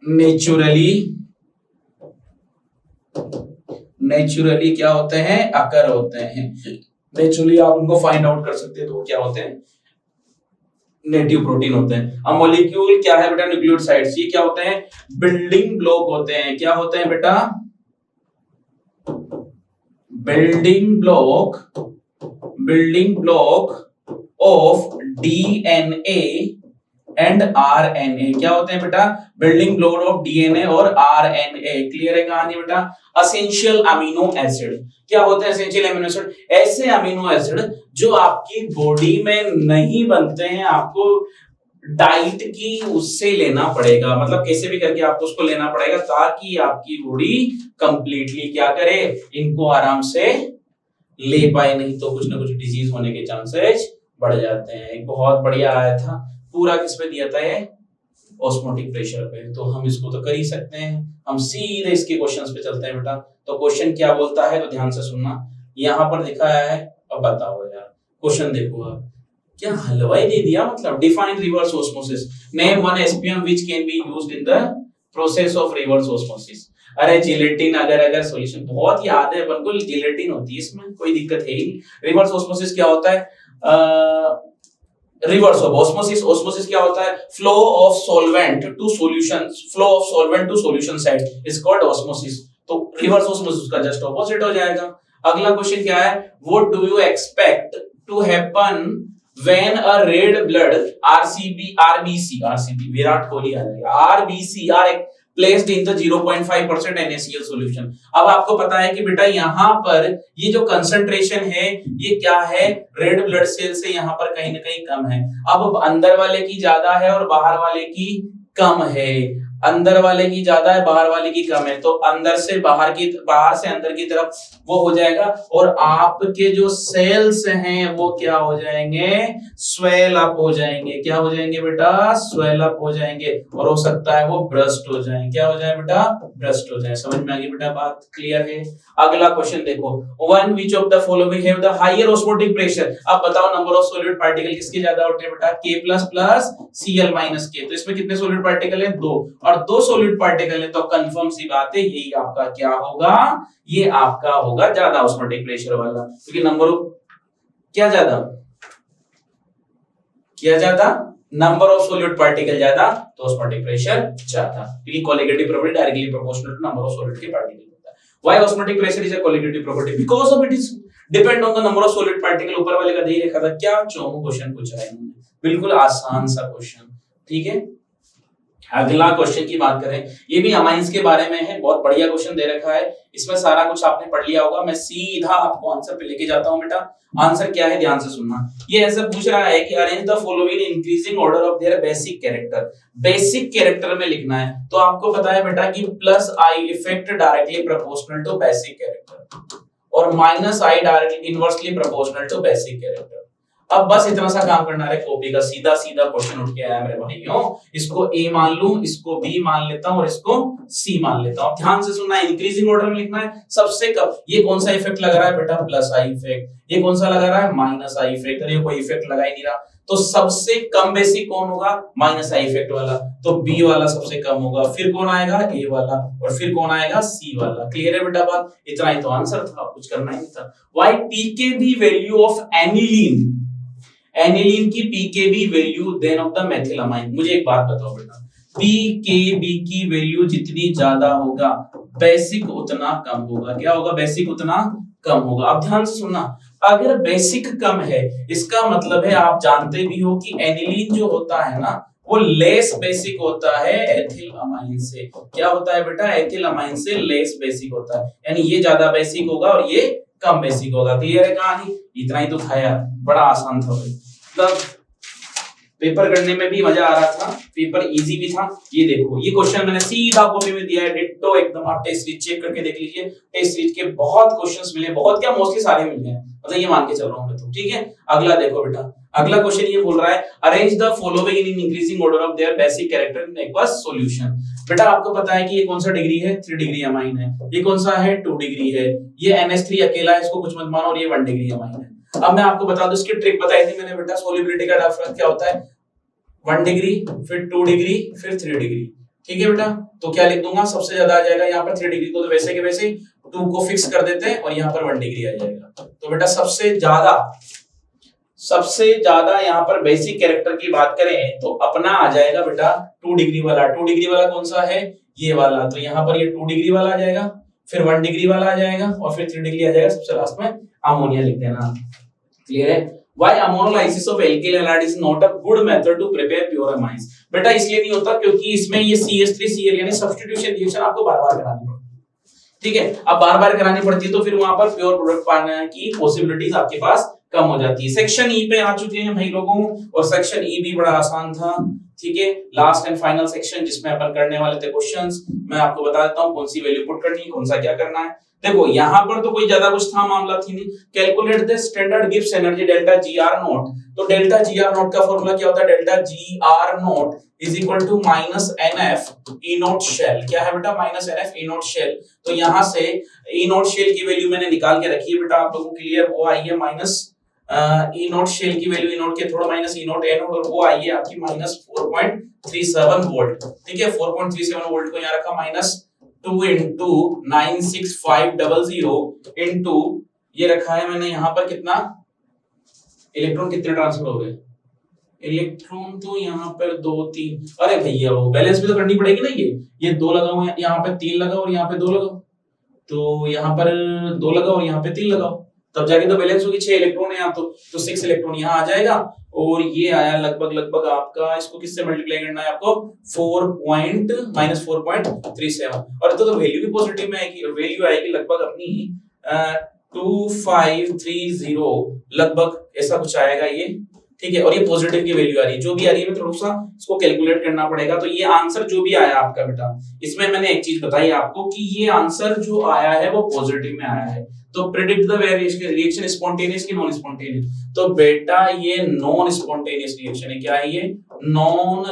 नेचुरली क्या होते हैं, अकर होते हैं। नेचुरली आप उनको फाइंड आउट कर सकते हैं, तो क्या होते हैं, नेटिव प्रोटीन होते हैं। अब मॉलिक्यूल क्या है बेटा, न्यूक्लियोसाइड्स, ये क्या होते हैं, बिल्डिंग ब्लॉक होते हैं, क्या होते हैं बेटा, building block of DNA and RNA। क्या होते हैं बेटा, बिल्डिंग ब्लॉक ऑफ DNA और RNA। क्लियर है कहानी बेटा। एसेंशियल अमीनो एसिड, क्या होते हैं एसेंशियल अमीनो एसिड, ऐसे अमीनो एसिड जो आपकी बॉडी में नहीं बनते हैं, आपको डाइट की उससे लेना पड़ेगा, मतलब कैसे भी करके आपको उसको लेना पड़ेगा ताकि आपकी बॉडी कंप्लीटली क्या करे, इनको आराम से ले पाए, नहीं तो कुछ ना कुछ डिजीज होने के चांसेस बढ़ जाते हैं। एक बहुत बढ़िया आया था, पूरा किस पे दिया था ये, ऑस्मोटिक प्रेशर पे, तो हम इसको तो कर ही सकते हैं। हम सीधे इसके क्वेश्चंस पे चलते हैं बेटा। तो क्वेश्चन क्या बोलता है, तो ध्यान से सुनना, यहाँ पर दिखाया है, अब बताओ यार, क्वेश्चन देखो आप, क्या हलवाई दे दिया, मतलब define reverse osmosis, name one SPM which can be used in the process of reverse osmosis. अरे जिलेटिन, अगर सॉल्यूशन बहुत याद है अपन को, जिलेटिन होती है इसमें, कोई दिक्कत है ही नहीं। रिवर्स ऑस्मोसिस क्या होता है, रिवर्स ऑफ ऑस्मोसिस, ऑस्मोसिस क्या होता है, flow of solvent to solution, flow of solvent to solution side is called osmosis. तो रिवर्स ऑस्मोसिस का जस्ट ऑपोजिट हो जाएगा। अगला क्वेश्चन क्या है, what do you expect to happen when a red blood RBC Virat Kohli आ जाएगा, RBC are placed in the 0.5% NaCl solution. अब आपको पता है कि बेटा यहाँ पर ये जो कंसंट्रेशन है ये क्या है, रेड ब्लड सेल से यहाँ पर कहीं ना कहीं कम है। अब अंदर वाले की ज्यादा है और बाहर वाले की कम है, अंदर वाले की ज्यादा है बाहर वाले की कम है, तो अंदर से बाहर की, बाहर से अंदर की तरफ वो हो जाएगा, और आपके जो सेल्स हैं वो क्या हो जाएंगे, स्वेल अप हो जाएंगे। क्या हो जाएंगे बेटा, स्वेल अप हो जाएंगे, और हो सकता है वो ब्रस्ट हो जाए। क्या हो जाए बेटा, ब्रस्ट हो जाए। समझ में आ गई बेटा, बात क्लियर है। अगला क्वेश्चन देखो, one which of the following have the higher osmotic pressure. अब बताओ नंबर ऑफ सॉलिड पार्टिकल किसके ज्यादा होते हैं बेटा, K++ Cl- K। तो इसमें कितने सॉलिड पार्टिकल हैं, 2, और 2 सॉलिड पार्टिकल है तो कंफर्म सी बात है यही आपका क्या होगा, ये आपका होगा ज्यादा ऑस्मोटिक प्रेशर वाला, क्योंकि नंबर क्या ज्यादा, क्या ज्यादा, नंबर ऑफ सॉलिड पार्टिकल ज्यादा तो ऑस्मोटिक प्रेशर ज्यादा, क्योंकि colligative property directly proportional to number of solid के पार्टिकल होता है। Why osmotic pressure is a colligative property, because of it is depend on the number of solid particle. ऊपर वाले का दे ही रखा था, क्या चोमू क्वेश्चन पूछा है इन्होंने, बिल्कुल आसान सा क्वेश्चन, ठीक है। अगला क्वेश्चन की बात करें, ये भी अमाइंस के बारे में है, बहुत बढ़िया क्वेश्चन दे रखा है, इसमें सारा कुछ आपने पढ़ लिया होगा, मैं सीधा आपको आंसर पे लेके जाता हूं बेटा। आंसर क्या है, ध्यान से सुनना। ये ऐसा पूछ रहा है कि arrange the following increasing order of their basic character, basic character में लिखना है। तो आपको पता है बेटा कि plus I effect directly proportional to basic character, और minus I directly inversely proportional to basic character. अब बस इतना सा काम करना है कॉपी का, सीधा सीधा क्वेश्चन उठ के आया मेरे भाइयों। इसको ए मान लूं, इसको बी मान लेता हूं और इसको सी मान लेता हूं। ध्यान से सुनना, इंक्रीजिंग ऑर्डर में लिखना है सबसे कम। ये कौन सा इफेक्ट लगा रहा है बेटा, प्लस आई इफेक्ट। ये कौन सा लगा रहा है, माइनस आई इफेक्ट। अरे कोई इफेक्ट लगा ही नहीं रहा, तो सबसे कम बेसिक कौन होगा, माइनस आई इफेक्ट वाला, तो बी वाला सबसे कम होगा। फिर कौन आएगा, ए वाला, और फिर कौन आएगा, सी वाला। क्लियर है बेटा बात, इतना ही तो आंसर था, कुछ करना ही नहीं था। Why pKb value of aniline, aniline की pKb value then of the methylamine. मुझे एक बात बताओ बेटा, पीकेबी की वैल्यू जितनी ज्यादा होगा बेसिक उतना कम होगा। क्या होगा, बेसिक उतना कम होगा। अब ध्यान से सुनना, अगर बेसिक कम है इसका मतलब है, आप जानते भी हो कि एनिलीन जो होता है ना वो लेस बेसिक होता है एथिलामाइन से। क्या होता है बेटा, एथिलामाइन से लेस बेसिक होता है, यानी ये ज्यादा बेसिक होगा और ये कम बेसिक होगा। क्लियर है कहानी, इतना ही तो था यार, बड़ा आसान था भाई, मतलब पेपर करने में भी मजा आ रहा था, पेपर इजी भी था। ये देखो, ये क्वेश्चन मैंने सीधा कॉपी में दिया है, डिट्टो एकदम। आप टेस्ट सीरीज चेक करके देख लीजिए, टेस्ट सीरीज के बहुत क्वेश्चंस मिले, बहुत क्या मोस्टली सारे मिले हैं, मतलब ये मान के चल रहा हूं मैं तो, ठीक है। अगला देखो बेटा, अगला क्वेश्चन ये बोल रहा है, arrange the following in increasing order of their basic character in aqueous solution. बेटा आपको पता है कि ये कौन सा डिग्री है, 3 डिग्री अमाइन है। ये कौन सा है, 2 डिग्री है। ये NH3 अकेला है, इसको कुछ मत मानो, और ये 1 डिग्री अमाइन है। अब मैं आपको बता दूं, इसकी ट्रिक बताई थी मैंने बेटा, सोल्युबिलिटी का डिफरेंस क्या होता है, 1 डिग्री, फिर 2 डिग्री, फिर 3 डिग्री, ठीक है बेटा। तो क्या लिख दूंगा, सबसे ज्यादा आ जाएगा यहाँ पर 3 डिग्री को, तो वैसे के वैसे 2 को फिक्स कर देते हैं और यहाँ पर 1 डिग्री आ जाएगा। तो बेटा सबसे ज्यादा यहाँ पर बेसिक कैरेक्टर की बात करें तो अपना आ जाएगा बेटा 2 डिग्री वाला। 2 डिग्री वाला कौन सा है, ये वाला। तो यहाँ पर ये 2 डिग्री वाला आ जाएगा, फिर 1 डिग्री वाला आ जाएगा, और फिर 3 डिग्री आ जाएगा। सबसे लास्ट में अमोनिया लिख देना। क्लियर है। Why ammonolysis of alkyl halide is not a good method to prepare pure amines? बेटा इसलिए नहीं होता क्योंकि इसमें ये CH3Cl यानी सब्स्टिट्यूशन रिएक्शन आपको बार-बार करानी पड़ती है, ठीक है। अब बार-बार करानी पड़ती है तो फिर वहां पर प्योर प्रोडक्ट पाने की पॉसिबिलिटीज आपके पास कम हो जाती है। सेक्शन ई पे आ चुके हैं भाई लोगों, और सेक्शन ई भी बड़ा आसान था, ठीक है। लास्ट एंड फाइनल सेक्शन जिसमें अपन करने वाले थे क्वेश्चंस। मैं आपको बता देता हूं कौन सी वैल्यू पुट करनी है, कौन सा क्या करना है। देखो यहां पर तो कोई ज्यादा कुछ था मामला थी नहीं। Calculate the standard Gibbs energy delta G R naught. तो डेल्टा जी आर नॉट का फॉर्मूला क्या होता है, delta G R naught is equal to minus n F E naught cell. क्या है बेटा, minus n F E naught cell. तो यहां से ई नॉट शेल की वैल्यू मैंने निकाल के रखी है बेटा, आप लोगों के लिए वो आई है माइनस ई नॉट शेल की वैल्यू, ई नॉट के थोड़ा minus E not a not, और वो आई है आपकी माइनस 4.37 वोल्ट, ठीक है। 4.37 वोल्ट को यहां रखा माइनस 2 into 96500 into ये रखा है मैंने यहाँ पर कितना, इलेक्ट्रॉन कितने ट्रांसफर हो गए, इलेक्ट्रॉन तो यहाँ पर 2 3, अरे भैया वो बैलेंस भी तो करनी पड़ेगी ना। ये 2 लगाओ, यहाँ पे 3 लगाओ और यहाँ पे 2 लगाओ, तो यहाँ पर 2 लगाओ और यहाँ पे 3 लगाओ, तब जाके तो बैलेंस होगी। 6 इलेक्ट्रॉन है यहाँ, तो 6 इलेक्ट्रॉन यहाँ आ जाएगा, और ये आया लगभग आपका, इसको किससे मल्टीप्लाई करना है आपको, माइनस 4.37, और तो वैल्यू भी पॉजिटिव में आएगी, वैल्यू आएगी लगभग अपनी 2530 लगभग, ऐसा कुछ आएगा ये, ठीक है। और ये पॉजिटिव की वैल्यू आ रही है, जो भी आ रही है थोड़ा सा इसको कैलकुलेट करना पड़ेगा। तो ये आंसर जो भी आया आपका बेटा, इसमें मैंने एक चीज बताई आपको कि ये आंसर जो आया है वो पॉजिटिव में आया है। तो प्रेडिक्ट द रिएक्शन स्पॉन्टेनियस की नॉन स्पॉन्टेनियस, तो बेटा ये नॉन स्पॉन्टेनियस रिएक्शन है। क्या है ये, नॉन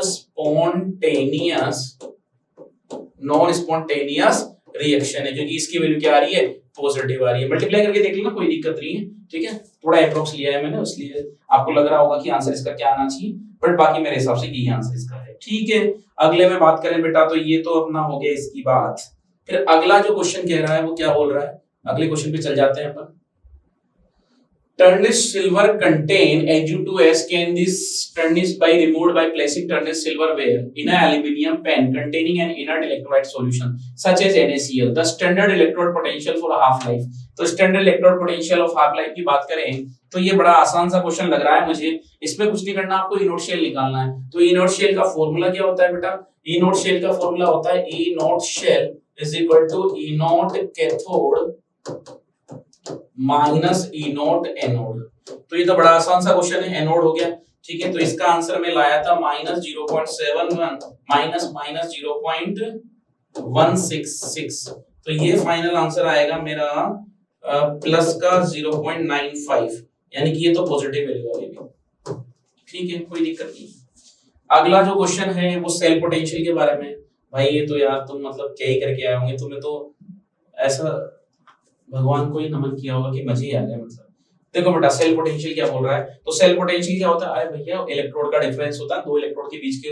स्पॉन्टेनियस रिएक्शन है, क्योंकि इसकी वैल्यू क्या आ रही है, पॉजिटिव आ रही है। मल्टीप्लाई करके देख लेना, कोई दिक्कत नहीं है, ठीक है। थोड़ा अप्रोक्स लिया है मैंने, इसलिए आपको लग रहा होगा कि आंसर इसका क्या आना चाहिए, बट बाकी मेरे हिसाब से यही आंसर इसका है, ठीक है। अगले में बात करें बेटा, तो ये तो अपना हो गया इसकी बात। फिर अगला जो क्वेश्चन कह रहा है वो क्या बोल रहा है, अगले क्वेश्चन पे चल जाते हैं अपन। Tarnished silver contain Ag2S. Can this tarnish by removed by placing tarnished silverware in an aluminium pan containing an inert electrolyte solution such as NaCl? The standard electrode potential for half life. तो standard electrode potential of half life की बात करें तो ये बड़ा आसान सा question लग रहा है मुझे। इसमें कुछ नहीं करना, आपको इनोट शेल निकालना है। तो इनोट शेल का फॉर्मूला क्या होता है बेटा, इनोट शेल का फॉर्मूला होता है E naught cell is equal to E naught cathode minus E naught anode. तो ये तो बड़ा आसान सा क्वेश्चन है, एनोड हो गया, ठीक है। तो इसका आंसर मैं लाया था माइनस 0.71 माइनस 0.166, तो ये फाइनल आंसर आएगा मेरा प्लस का 0.95, यानी कि ये तो पॉजिटिव वैल्यू आएगी, ठीक है, कोई दिक्कत नहीं। अगला जो क्वेश्चन है वो सेल पोटेंशियल के बारे में। भाई ये तो यार तुम मतलब क्या ही करके आए होंगे, तुम्हें तो ऐसा भगवान को ही नमन किया होगा कि मजे ही आ गए। मतलब देखो बेटा, सेल पोटेंशियल क्या बोल रहा है, तो सेल पोटेंशियल क्या होता है, अरे भैया इलेक्ट्रोड का डिफरेंस होता है, दो इलेक्ट्रोड के बीच के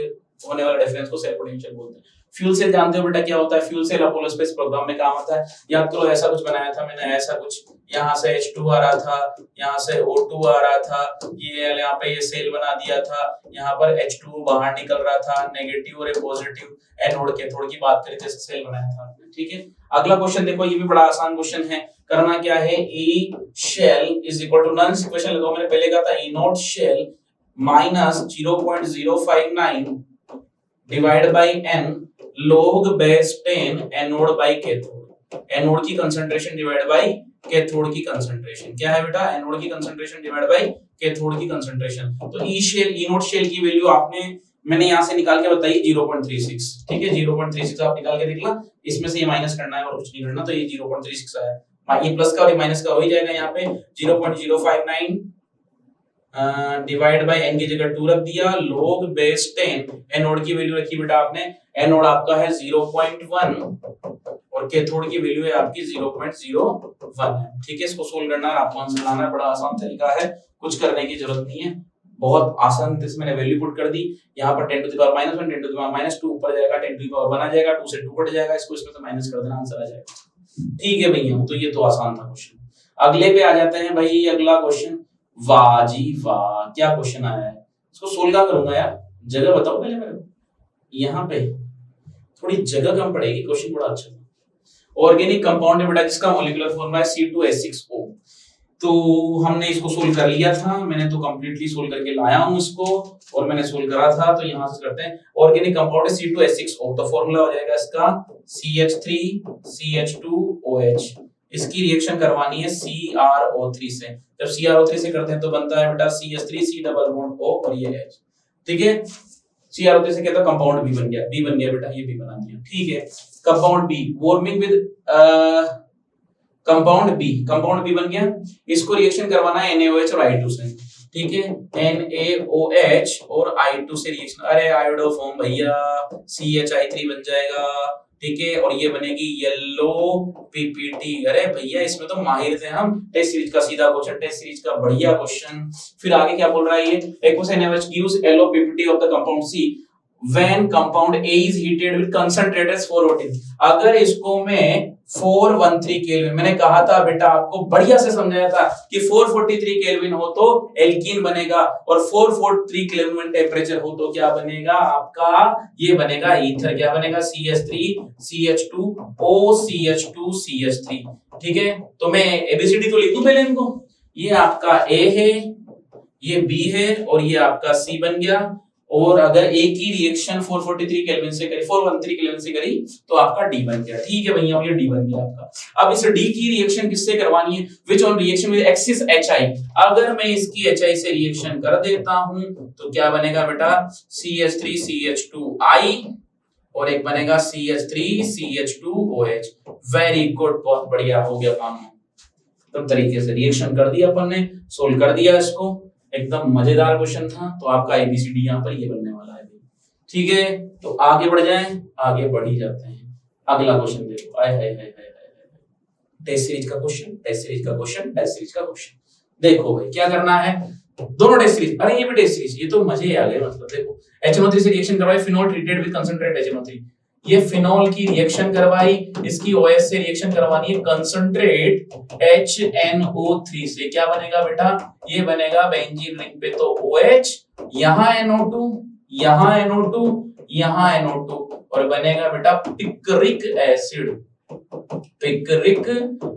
होने वाला डिफरेंस को सेल पोटेंशियल बोलते हैं। फ्यूल सेल जानते हो बेटा क्या होता है, fuel cell Apollo space program में काम आता है। याद करो ऐसा कुछ बनाया था मैंने, ऐसा कुछ, यहाँ से H2 आ रहा था, यहाँ से O2 आ रहा था, ये यहाँ पे ये सेल बना दिया था, यहाँ पर H2 बाहर निकल रहा था, नेगेटिव और पॉजिटिव एनोड कैथोड की बात करी थी, सेल बनाया था, ठीक है। अगला क्वेश्चन देखो, ये भी बड़ा आसान क्वेश्चन है। करना क्या है, E cell is equal to नॉन इक्वेशन लगाओ, मैंने पहले कहा था E naught cell minus 0.059 divide by n log base 10 anode by cathode. Anode की कंसंट्रेशन डिवाइड बाय कैथोड की कंसंट्रेशन। क्या है बेटा, एनोड की कंसंट्रेशन डिवाइड बाय कैथोड की कंसंट्रेशन। तो E cell, E naught cell की वैल्यू मैंने यहां से निकाल के बताई 0.36, ठीक है। 0.36 आप निकाल के देख लो, इसमें से ये माइनस करना है और कुछ नहीं करना, तो ये 0.36 आया। ये प्लस का और ये माइनस का हो ही जाएगा। यहाँ पे 0.059 डिवाइड बाय n की जगह 2 रख दिया, log बेस 10 एनोड की वैल्यू रखी बेटा आपने, एनोड आपका है 0.1 और कैथोड की वैल्यू है आपकी 0.01 है, ठीक है। इसको सोल्व करना है, आपको आंसर लाना है, बड़ा आसान तरीका है, कुछ करने की जरूरत नहीं है, बहुत आसान। इसमें मैंने वैल्यू पुट कर दी, यहाँ पर 10 to the power -1 10 to the power -2 ऊपर जाएगा, 10 टू द पावर 1 आ जाएगा, 2 से 2 कट जाएगा, इसको इसमें से माइनस कर देना, आंसर आ जाएगा, ठीक है भैया। तो ये तो आसान था क्वेश्चन। अगले पे आ जाते हैं भाई, अगला क्वेश्चन। वाह जी वाह, क्या क्वेश्चन आया है, इसको सोल्व करूंगा यार, जगह बताओ पहले मेरे को, यहाँ पे थोड़ी जगह कम पड़ेगी, क्वेश्चन बड़ा अच्छा था। ऑर्गेनिक कंपाउंड है बेटा जिसका मॉलिक्यूलर फॉर्मूला है C2H6O। तो हमने इसको सोल्व कर लिया था, मैंने तो कंप्लीटली सोल्व करके लाया हूं इसको, और मैंने सोल्व करा था। तो यहां से करते हैं, ऑर्गेनिक कंपाउंड है C2H6O, तो फॉर्मूला हो जाएगा इसका CH3CH2OH। इसकी रिएक्शन करवानी है CrO3 से। जब CrO3 से करते हैं तो बनता है बेटा CH3 C double bond O और ये H। ठीक है, CrO3 से कहता है कंपाउंड बी बन गया, बी बन गया बेटा, ये बी बना दिया। ठीक है, compound B warming with compound B बन गया। इसको रिएक्शन करवाना है NaOH और I2 से। ठीक है, NaOH और I2 से रिएक्शन, अरे आयोडोफॉर्म भैया, CHI3 बन जाएगा। ठीक है, और ये बनेगी येलो PPT। अरे भैया इसमें तो माहिर थे हम, टेस्ट सीरीज का सीधा क्वेश्चन, टेस्ट सीरीज का बढ़िया क्वेश्चन। फिर आगे क्या बोल रहा है ये, aqueous NaOH gives yellow PPT of the compound C when compound A is heated with concentrate as 414। अगर इसको मैं 413 केल्विन, मैंने कहा था बेटा आपको, बढ़िया से समझाया था कि 443 केल्विन हो तो एल्कीन बनेगा और 443 केल्विन टेम्परेचर हो तो क्या बनेगा आपका, ये बनेगा ईथर। क्या बनेगा, CH3 CH2 OCH2 CH3। ठीक है, तो मैं ABCD तो लिख दूं पहले इनको, ये आपका A है, ये B है और ये आपका C बन गया। और अगर A की रिएक्शन 443 केल्विन से करी, 413 केल्विन से करी तो आपका D बन गया। ठीक है भैया, ये D बन गया आपका। अब इस D की रिएक्शन किससे करवानी है, which on reaction with excess HI। अगर मैं इसकी HI से रिएक्शन कर देता हूं तो क्या बनेगा बेटा, CH3 CH2I और एक बनेगा CH3 CH2OH। वेरी गुड, बहुत बढ़िया हो गया काम। तो तरीके से रिएक्शन कर दिया अपन ने, सोल्व कर दिया इसको, एकदम मजेदार क्वेश्चन था। तो आपका ABCD यहाँ पर ये बनने वाला है। ठीक है, तो आगे बढ़ जाएं, आगे बढ़ ही जाते हैं। अगला क्वेश्चन देखो, आय हाय हाय टेस्ट सीरीज का क्वेश्चन, टेस्ट सीरीज का क्वेश्चन, टेस्ट सीरीज का क्वेश्चन। देखो भाई क्या करना है, दोनों टेस्ट सीरीज, अरे ये भी टेस्ट सीरीज, ये तो मजे आ गए। मतलब देखो HNO3 से रिएक्शन करवाई, phenol treated with concentrate HNO3। ये फिनोल की रिएक्शन करवाई, इसकी OH से रिएक्शन करवानी है कंसंट्रेट HNO3 से। क्या बनेगा बेटा, ये बनेगा बेंजीन रिंग पे तो OH, यहाँ NO2, यहाँ NO2, यहाँ NO2 और बनेगा बेटा पिक्रिक एसिड। पिक्रिक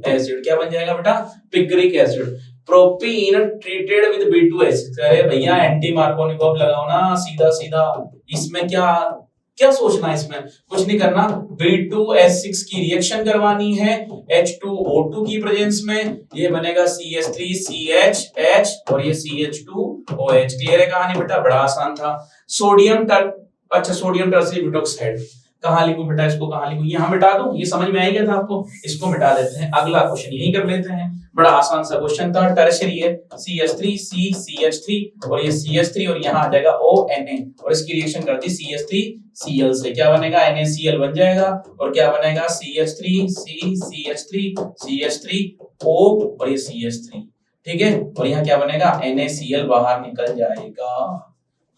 एसिड क्या बन जाएगा बेटा, picric acid. Propene treated with B2H। अरे भैया एंटी मार्कोनिकोव लगाओ ना सीधा सीधा, इसमें क्या सोचना है, इसमें कुछ नहीं करना। B2H6 की रिएक्शन करवानी है H2O2 की प्रेजेंस में, ये बनेगा CH3CHH और ये CH2OH। क्लियर है कहानी बेटा, बड़ा आसान था। सोडियम टर्सरी ब्यूटोक्साइड कहां लिखूं बेटा, इसको कहां लिखूं, यहां मिटा दूं, ये समझ में आ गया था आपको, इसको मिटा देते हैं। अगला क्वेश्चन यही कर लेते हैं, बड़ा आसान सा क्वेश्चन था। टर्शरी है CH3 CH3 और ये CH3 और यहाँ आ जाएगा ONA और इसकी रिएक्शन करती CH3 Cl से। क्या बनेगा, NaCl बन जाएगा और क्या बनेगा CH3 CH3 CH3 O और ये CH3। ठीक है, और यहाँ क्या बनेगा, NaCl बाहर निकल जाएगा।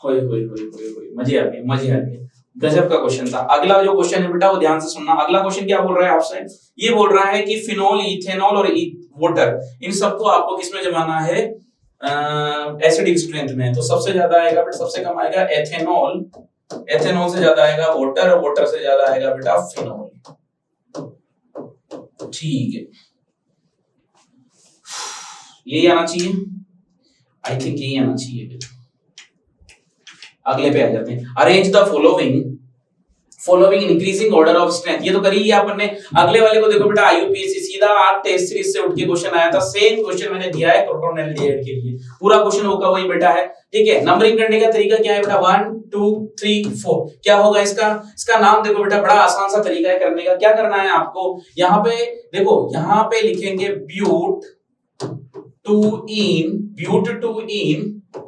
होय होय होय होय होय, मजे आ गए, मजे आ गए, गजब का क्वेश्चन था। अगला जो क्वेश्चन है बेटा वो ध्यान से सुनना। अगला क्वेश्चन क्या बोल रहा है आपसे, ये बोल रहा है कि फिनोल, इथेनॉल और वाटर, इन सबको आपको किसमें जमाना है, एसिडिक स्ट्रेंथ में। तो सबसे ज्यादा आएगा बेटा, सबसे कम आएगा एथेनॉल, एथेनॉल से ज्यादा आएगा वाटर, वाटर से ज्यादा आएगा बेटा फिनोल। ठीक है, यही आना चाहिए, आई थिंक यही आना चाहिए। अगले पे आ जाते हैं। Arrange the following increasing order of strength, ये तो करी ही अपन ने। अगले वाले को देखो बेटा, IUPAC सीधा टेस्ट सीरीज से उठ के क्वेश्चन आया था, सेम क्वेश्चन मैंने दिया है क्रोटोनेल्डिएट के लिए, पूरा क्वेश्चन होगा वही बेटा है। ठीक है, नंबरिंग करने का तरीका क्या है बेटा, 1 2 3 4 क्या होगा इसका नाम देखो बेटा, बड़ा आसान सा तरीका है करने का। क्या करना है आपको, यहाँ पे देखो, यहाँ पे लिखेंगे ब्यूट टू इन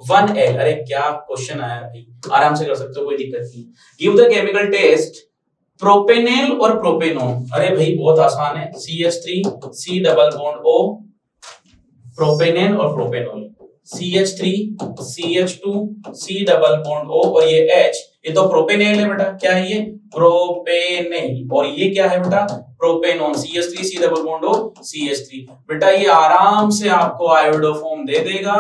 1L। अरे क्या क्वेश्चन आया भाई, आराम से कर सकते हो, कोई दिक्कत नहीं। गिव द केमिकल टेस्ट प्रोपेनेल और प्रोपेनोन। अरे भाई बहुत आसान है, CH3 C double bond O, प्रोपेनेल और propanol, CH3 CH2 C double bond O और ये H, ये तो प्रोपेनेल है बेटा। क्या है ये, प्रोपेनेल। और ये क्या है बेटा, propanone, CH3 C double bond O CH3। बेटा ये आराम से आपको आयोडोफॉर्म दे देगा,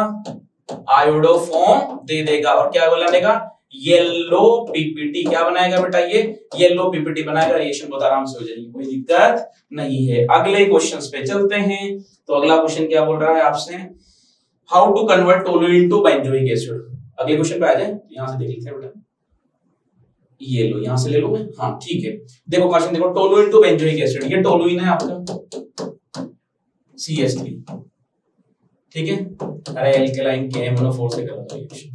आयोडोफॉर्म दे देगा। और क्या बनाएगा, येलो PPT। क्या बनाएगा बेटा, ये येलो PPT बनाएगा, रिएक्शन बहुत आराम से हो जाएगी, कोई दिक्कत नहीं है। अगले क्वेश्चंस पे चलते हैं। तो अगला क्वेश्चन क्या बोल रहा है आपसे, how to convert toluene to benzoic acid. अगले क्वेश्चन पे आ जाए, यहां से देख लेते हैं बेटा, ये लो, यहां से ले लो मैं, हाँ ठीक है। देखो क्वेश्चन देखो, टोलुइन टू बेंजोइक एसिड, ये टोलुइन है आपका, CH3, ठीक है। अरे एल्केलाइन KMnO4 से करा दो रिएक्शन,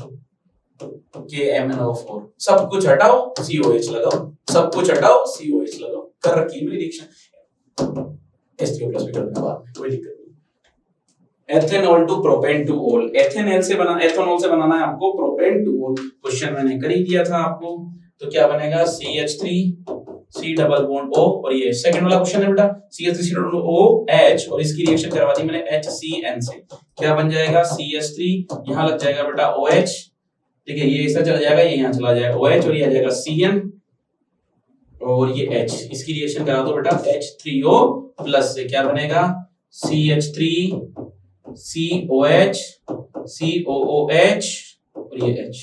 KMnO4, सब कुछ हटाओ COH लगाओ, सब कुछ हटाओ COH लगाओ, कर रखी है मेरी रिएक्शन। H3O+ भी कर देना बाद में, कोई दिक्कत नहीं। Ethanol to propane two ol, ethanol से बनाना है आपको प्रोपेन टू ओल, क्वेश्चन मैंने कर ही दिया था आपको। तो क्या बनेगा CH3 C double bond O, और ये सेकंड वाला क्वेश्चन है बेटा, CH3 C double bond OH, और इसकी रिएक्शन करवा दी मैंने HCN से, क्या बन जाएगा CH3, यहां लग जाएगा बेटा OH, ठीक है, ये ऐसा चला जाएगा, ये यहां चला जाएगा OH, और ये आ जाएगा CN और ये H, इसकी रिएक्शन करा दो बेटा H3O+ से, क्या बनेगा CH3 COH COOH और ये H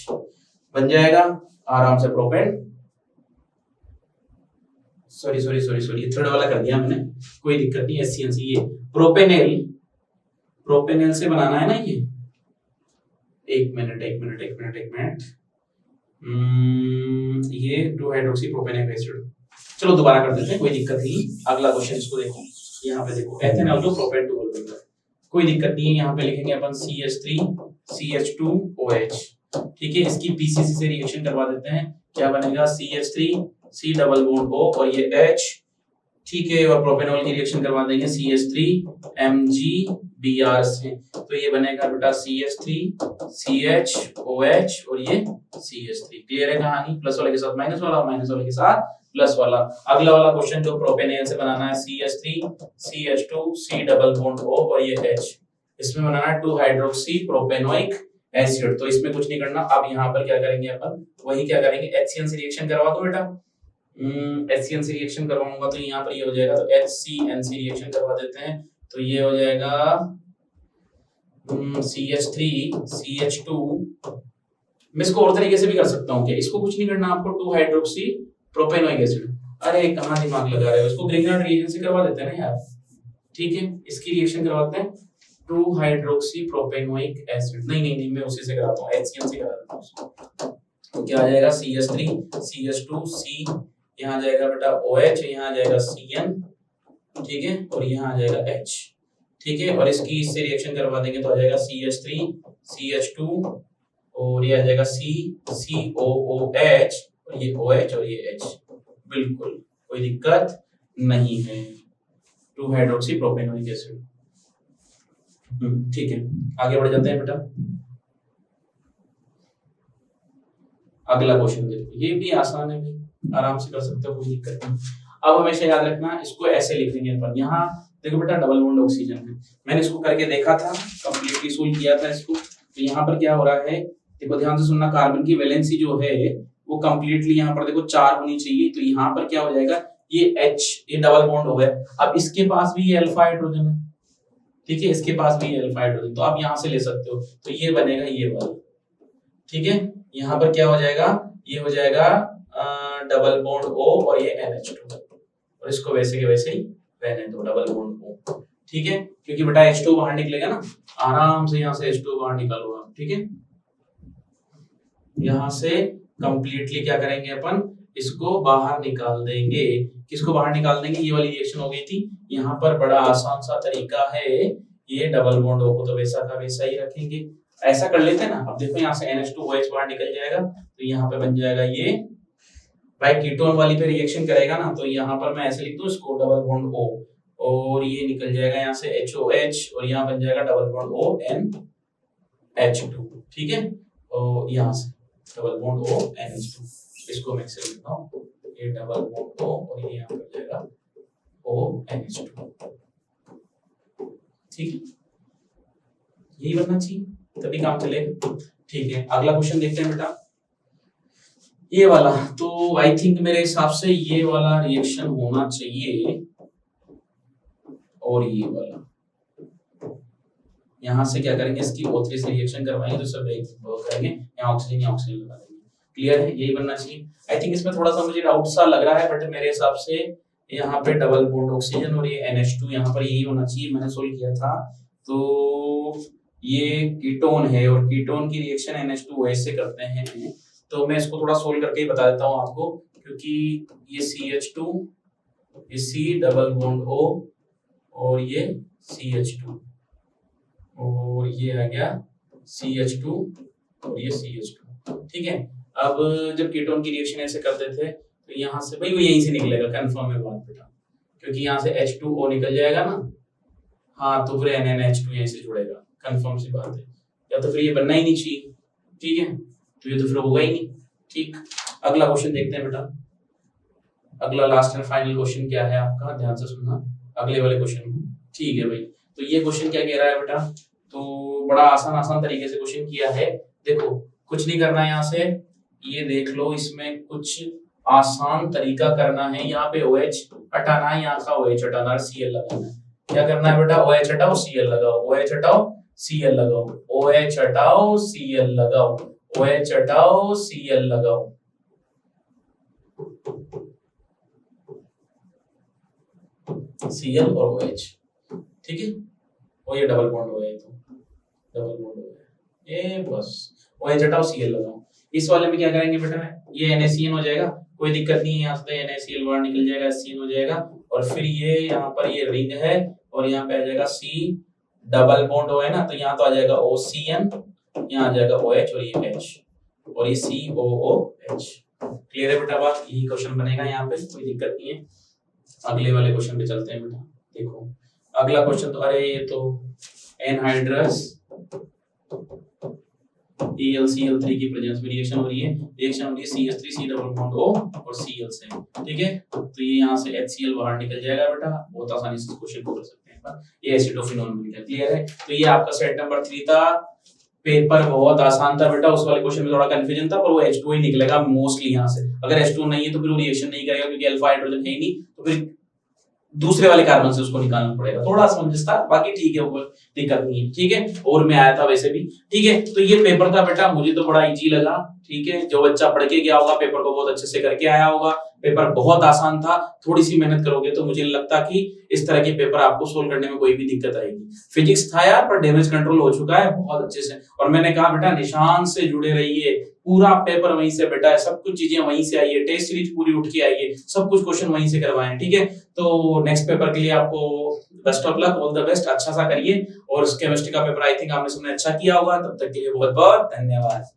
बन जाएगा आराम से प्रोपेन, सॉरी ये थर्ड वाला कर दिया मैंने, कोई दिक्कत नहीं। HCN, ये प्रोपेनेल से बनाना है ना ये, एक मिनट, ये 2 हाइड्रोक्सी प्रोपेनिक एसिड, चलो दोबारा कर देते हैं, कोई दिक्कत नहीं। अगला क्वेश्चन इसको देखो, यहाँ पे देखो एथेनॉल टू प्रोपेन टू ओल, कोई दिक्कत नहीं है, यहाँ पे लिखेंगे अपन CH3 CH2OH, ठीक है, इसकी PCC से रिएक्शन करवा देते हैं, क्या बनेगा CH3 C double bond O और ये H, ठीक है, और प्रोपेनॉल की रिएक्शन करवा देंगे CH3 MgBr से, तो ये बनेगा बेटा CH3 CHOH और ये CH3, क्लियर है कहानी, प्लस वाले के साथ माइनस वाला, माइनस वाले के साथ प्लस वाला। अगला वाला क्वेश्चन जो प्रोपेनेल से बनाना है CH3 CH2 C double bond O और ये H, इसमें बनाना है 2 हाइड्रोक्सी प्रोपेनोइक एसिड, तो इसमें कुछ नहीं करना। अब यहाँ पर क्या करेंगे अपन, वही क्या करेंगे, HCN से रिएक्शन करवा दो बेटा, HCN से रिएक्शन करवाऊंगा तो यहाँ पर ये हो जाएगा, तो HCN से रिएक्शन करवा देते हैं, तो ये हो जाएगा CH3 CH2, मैं इसको और तरीके से भी कर सकता हूँ क्या, इसको कुछ नहीं करना आपको, 2 हाइड्रोक्सी प्रोपेनोइक एसिड, अरे कहाँ दिमाग लगा रहे हो, इसको ग्रिग्नार्ड रिएक्शन से करवा देते हैं ना यार, ठीक है, इसकी रिएक्शन करवाते हैं 2 हाइड्रोक्सी प्रोपेनोइक एसिड, नहीं मैं उसी से कराता हूँ, HCN से करा देता हूँ, तो क्या आ जाएगा CH3 CH2 C, यहाँ जाएगा बेटा OH, यहाँ जाएगा CN, ठीक है, और यहाँ आ जाएगा H, ठीक है, और इसकी इससे रिएक्शन करवा देंगे तो आ जाएगा CH3 CH2 और ये आ जाएगा COOH और ये OH और ये H, बिल्कुल कोई दिक्कत नहीं है, 2 हाइड्रोक्सी प्रोपेनोइक एसिड, ठीक है, आगे बढ़ जाते हैं बेटा। अगला क्वेश्चन देखो, ये भी आसान है भाई, आराम से कर सकते हो, कोई दिक्कत नहीं। अब हमेशा याद रखना, इसको ऐसे लिख लेंगे अपन, यहाँ देखो बेटा डबल बॉन्ड ऑक्सीजन है, मैंने इसको करके देखा था, कंप्लीटली सोल्व किया था इसको, तो यहाँ पर क्या हो रहा है, देखो ध्यान से सुनना, कार्बन की वैलेंसी जो है वो कंप्लीटली यहाँ पर देखो 4 होनी चाहिए, तो यहाँ पर क्या हो जाएगा, ये H, ये डबल बॉन्ड हो गया, अब इसके पास भी ये अल्फा हाइड्रोजन है, ठीक है, इसके पास भी ये अल्फा हाइड्रोजन, तो आप यहाँ से ले सकते हो, तो ये बनेगा ये वाला, ठीक है, यहाँ पर क्या हो जाएगा, ये हो जाएगा डबल बॉन्ड O और ये NH2, और इसको वैसे के वैसे ही रहने दो, डबल बॉन्ड O, ठीक है, क्योंकि बेटा H2 बाहर निकलेगा ना, आराम से यहाँ से H2 बाहर निकालो आप, ठीक है, यहाँ से कंप्लीटली क्या करेंगे अपन, इसको बाहर निकाल देंगे, किसको बाहर निकाल देंगे, ये वाली रिएक्शन हो गई थी, यहाँ पर बड़ा आसान सा तरीका है, ये डबल बॉन्ड O को तो वैसा का वैसा ही रखेंगे, ऐसा कर लेते हैं ना, अब देखो यहाँ से NH2OH बाहर निकल जाएगा, तो यहाँ पे बन जाएगा ये, भाई कीटोन वाली पे रिएक्शन करेगा ना, तो यहाँ पर मैं ऐसे लिख दूं इसको डबल बॉन्ड O, और ये निकल जाएगा यहाँ से HOH, और यहाँ बन जाएगा डबल बॉन्ड ONH2, ठीक है, और यहाँ से डबल बॉन्ड ONH2, इसको मैं ऐसे लिखता हूँ, ये डबल बॉन्ड O और ये यहाँ बन जाएगा ONH2, ठीक है, यही बनना चाहिए तभी काम चलेगा, ठीक है। अगला क्वेश्चन देखते हैं बेटा, ये वाला, तो आई थिंक मेरे हिसाब से ये वाला रिएक्शन होना चाहिए, और ये वाला, यहाँ से क्या करेंगे, इसकी O3 से रिएक्शन करवाएंगे, तो सब एक करेंगे, यहाँ ऑक्सीजन लगा देंगे, क्लियर है, यही बनना चाहिए। आई थिंक इसमें थोड़ा सा मुझे डाउट सा लग रहा है, बट मेरे हिसाब से यहाँ पे डबल बॉन्ड ऑक्सीजन और ये NH2 यहाँ पर यही होना चाहिए, मैंने सोल्व किया था, तो ये कीटोन है और कीटोन की रिएक्शन NH2OH से करते हैं, तो मैं इसको थोड़ा सोल्व करके ही बता देता हूँ आपको, क्योंकि ये CH2, ये C डबल बॉन्ड O और ये CH2 और ये आ गया CH2 और ये CH2। ठीक है, अब जब कीटोन की रिएक्शन ऐसे करते थे तो यहाँ से भाई वो यहीं से निकलेगा, कंफर्म है बात बेटा, क्योंकि यहाँ से H2O निकल जाएगा ना, हाँ तो फिर NNH2 यहीं से जुड़ेगा, कंफर्म सी बात है, या तो फिर ये बनना ही नहीं चाहिए। ठीक है, तो ये तो फिर होगा ही नहीं। ठीक, अगला क्वेश्चन देखते हैं बेटा। अगला लास्ट एंड फाइनल क्वेश्चन क्या है आपका, ध्यान से सुनना अगले वाले क्वेश्चन को। ठीक है भाई, तो ये क्वेश्चन क्या कह रहा है बेटा, तो बड़ा आसान तरीके से क्वेश्चन किया है। देखो कुछ नहीं करना है, यहाँ से ये देख लो, इसमें कुछ आसान तरीका करना है। यहाँ पे OH हटाना है, यहाँ का OH हटाना है, Cl लगाना है। क्या करना है बेटा, OH हटाओ Cl लगाओ, OH हटाओ Cl लगाओ, OH हटाओ Cl लगाओ, OH हटाओ Cl लगाओ। Cl और OH, ठीक है, और ये डबल बॉन्ड हो गया, तो डबल बॉन्ड हो गया ये, बस OH हटाओ Cl लगाओ। इस वाले में क्या करेंगे बेटा, ये NaCN हो जाएगा, कोई दिक्कत नहीं है, यहाँ से NaCl बाहर निकल जाएगा, HCN हो जाएगा, और फिर ये यहाँ पर ये रिंग है और यहाँ पे आ जाएगा C डबल बॉन्ड हो है ना, तो यहाँ तो आ जाएगा OCN, यहाँ आ जाएगा OH और ये H और ये COOH। क्लियर है बेटा बात, यही क्वेश्चन बनेगा यहाँ पे, कोई दिक्कत नहीं है। अगले वाले क्वेश्चन पे चलते हैं बेटा। देखो अगला क्वेश्चन तो, अरे ये तो एनहाइड्रस ElCl3 की प्रेजेंस में रिएक्शन हो रही है, CH3C डबल बॉन्ड O और Cl से। ठीक है, तो ये यहाँ से HCl बाहर निकल जाएगा बेटा, बहुत आसानी से क्वेश्चन को कर सकते हैं। ये एसिडोफिनोल मिल गया। क्लियर है, तो ये आपका सेट नंबर 3 था। पेपर बहुत आसान था बेटा, उस वाले क्वेश्चन में थोड़ा कंफ्यूजन था, पर वो H2 ही निकलेगा मोस्टली यहाँ से। अगर H2 नहीं है तो फिर वो रिएक्शन नहीं करेगा, क्योंकि अल्फा हाइड्रोजन है ही नहीं, तो फिर दूसरे वाले कार्बन से उसको निकालना पड़ेगा। थोड़ा समझ था, बाकी ठीक है, वो दिक्कत नहीं है। ठीक है, और मैं आया था वैसे भी। ठीक है, तो ये पेपर था बेटा, मुझे तो बड़ा इजी लगा। ठीक है, जो बच्चा पढ़ के गया होगा पेपर को बहुत अच्छे से करके आया होगा। पेपर बहुत आसान था, थोड़ी सी मेहनत करोगे तो मुझे लगता कि इस तरह के पेपर आपको सोल्व करने में कोई भी दिक्कत आएगी। फिजिक्स था यार, पर डैमेज कंट्रोल हो चुका है बहुत अच्छे से। और मैंने कहा बेटा निशान से जुड़े रहिए, पूरा पेपर वहीं से बेटा है, सब कुछ चीजें वहीं से आई है, टेस्ट सीरीज पूरी उठ के आई है, सब कुछ क्वेश्चन वहीं से करवाए। ठीक है, तो नेक्स्ट पेपर के लिए आपको best of luck, all the best, अच्छा सा करिए। और केमिस्ट्री का पेपर आई थिंक आपने सबने अच्छा किया होगा। तब तक के लिए बहुत बहुत धन्यवाद।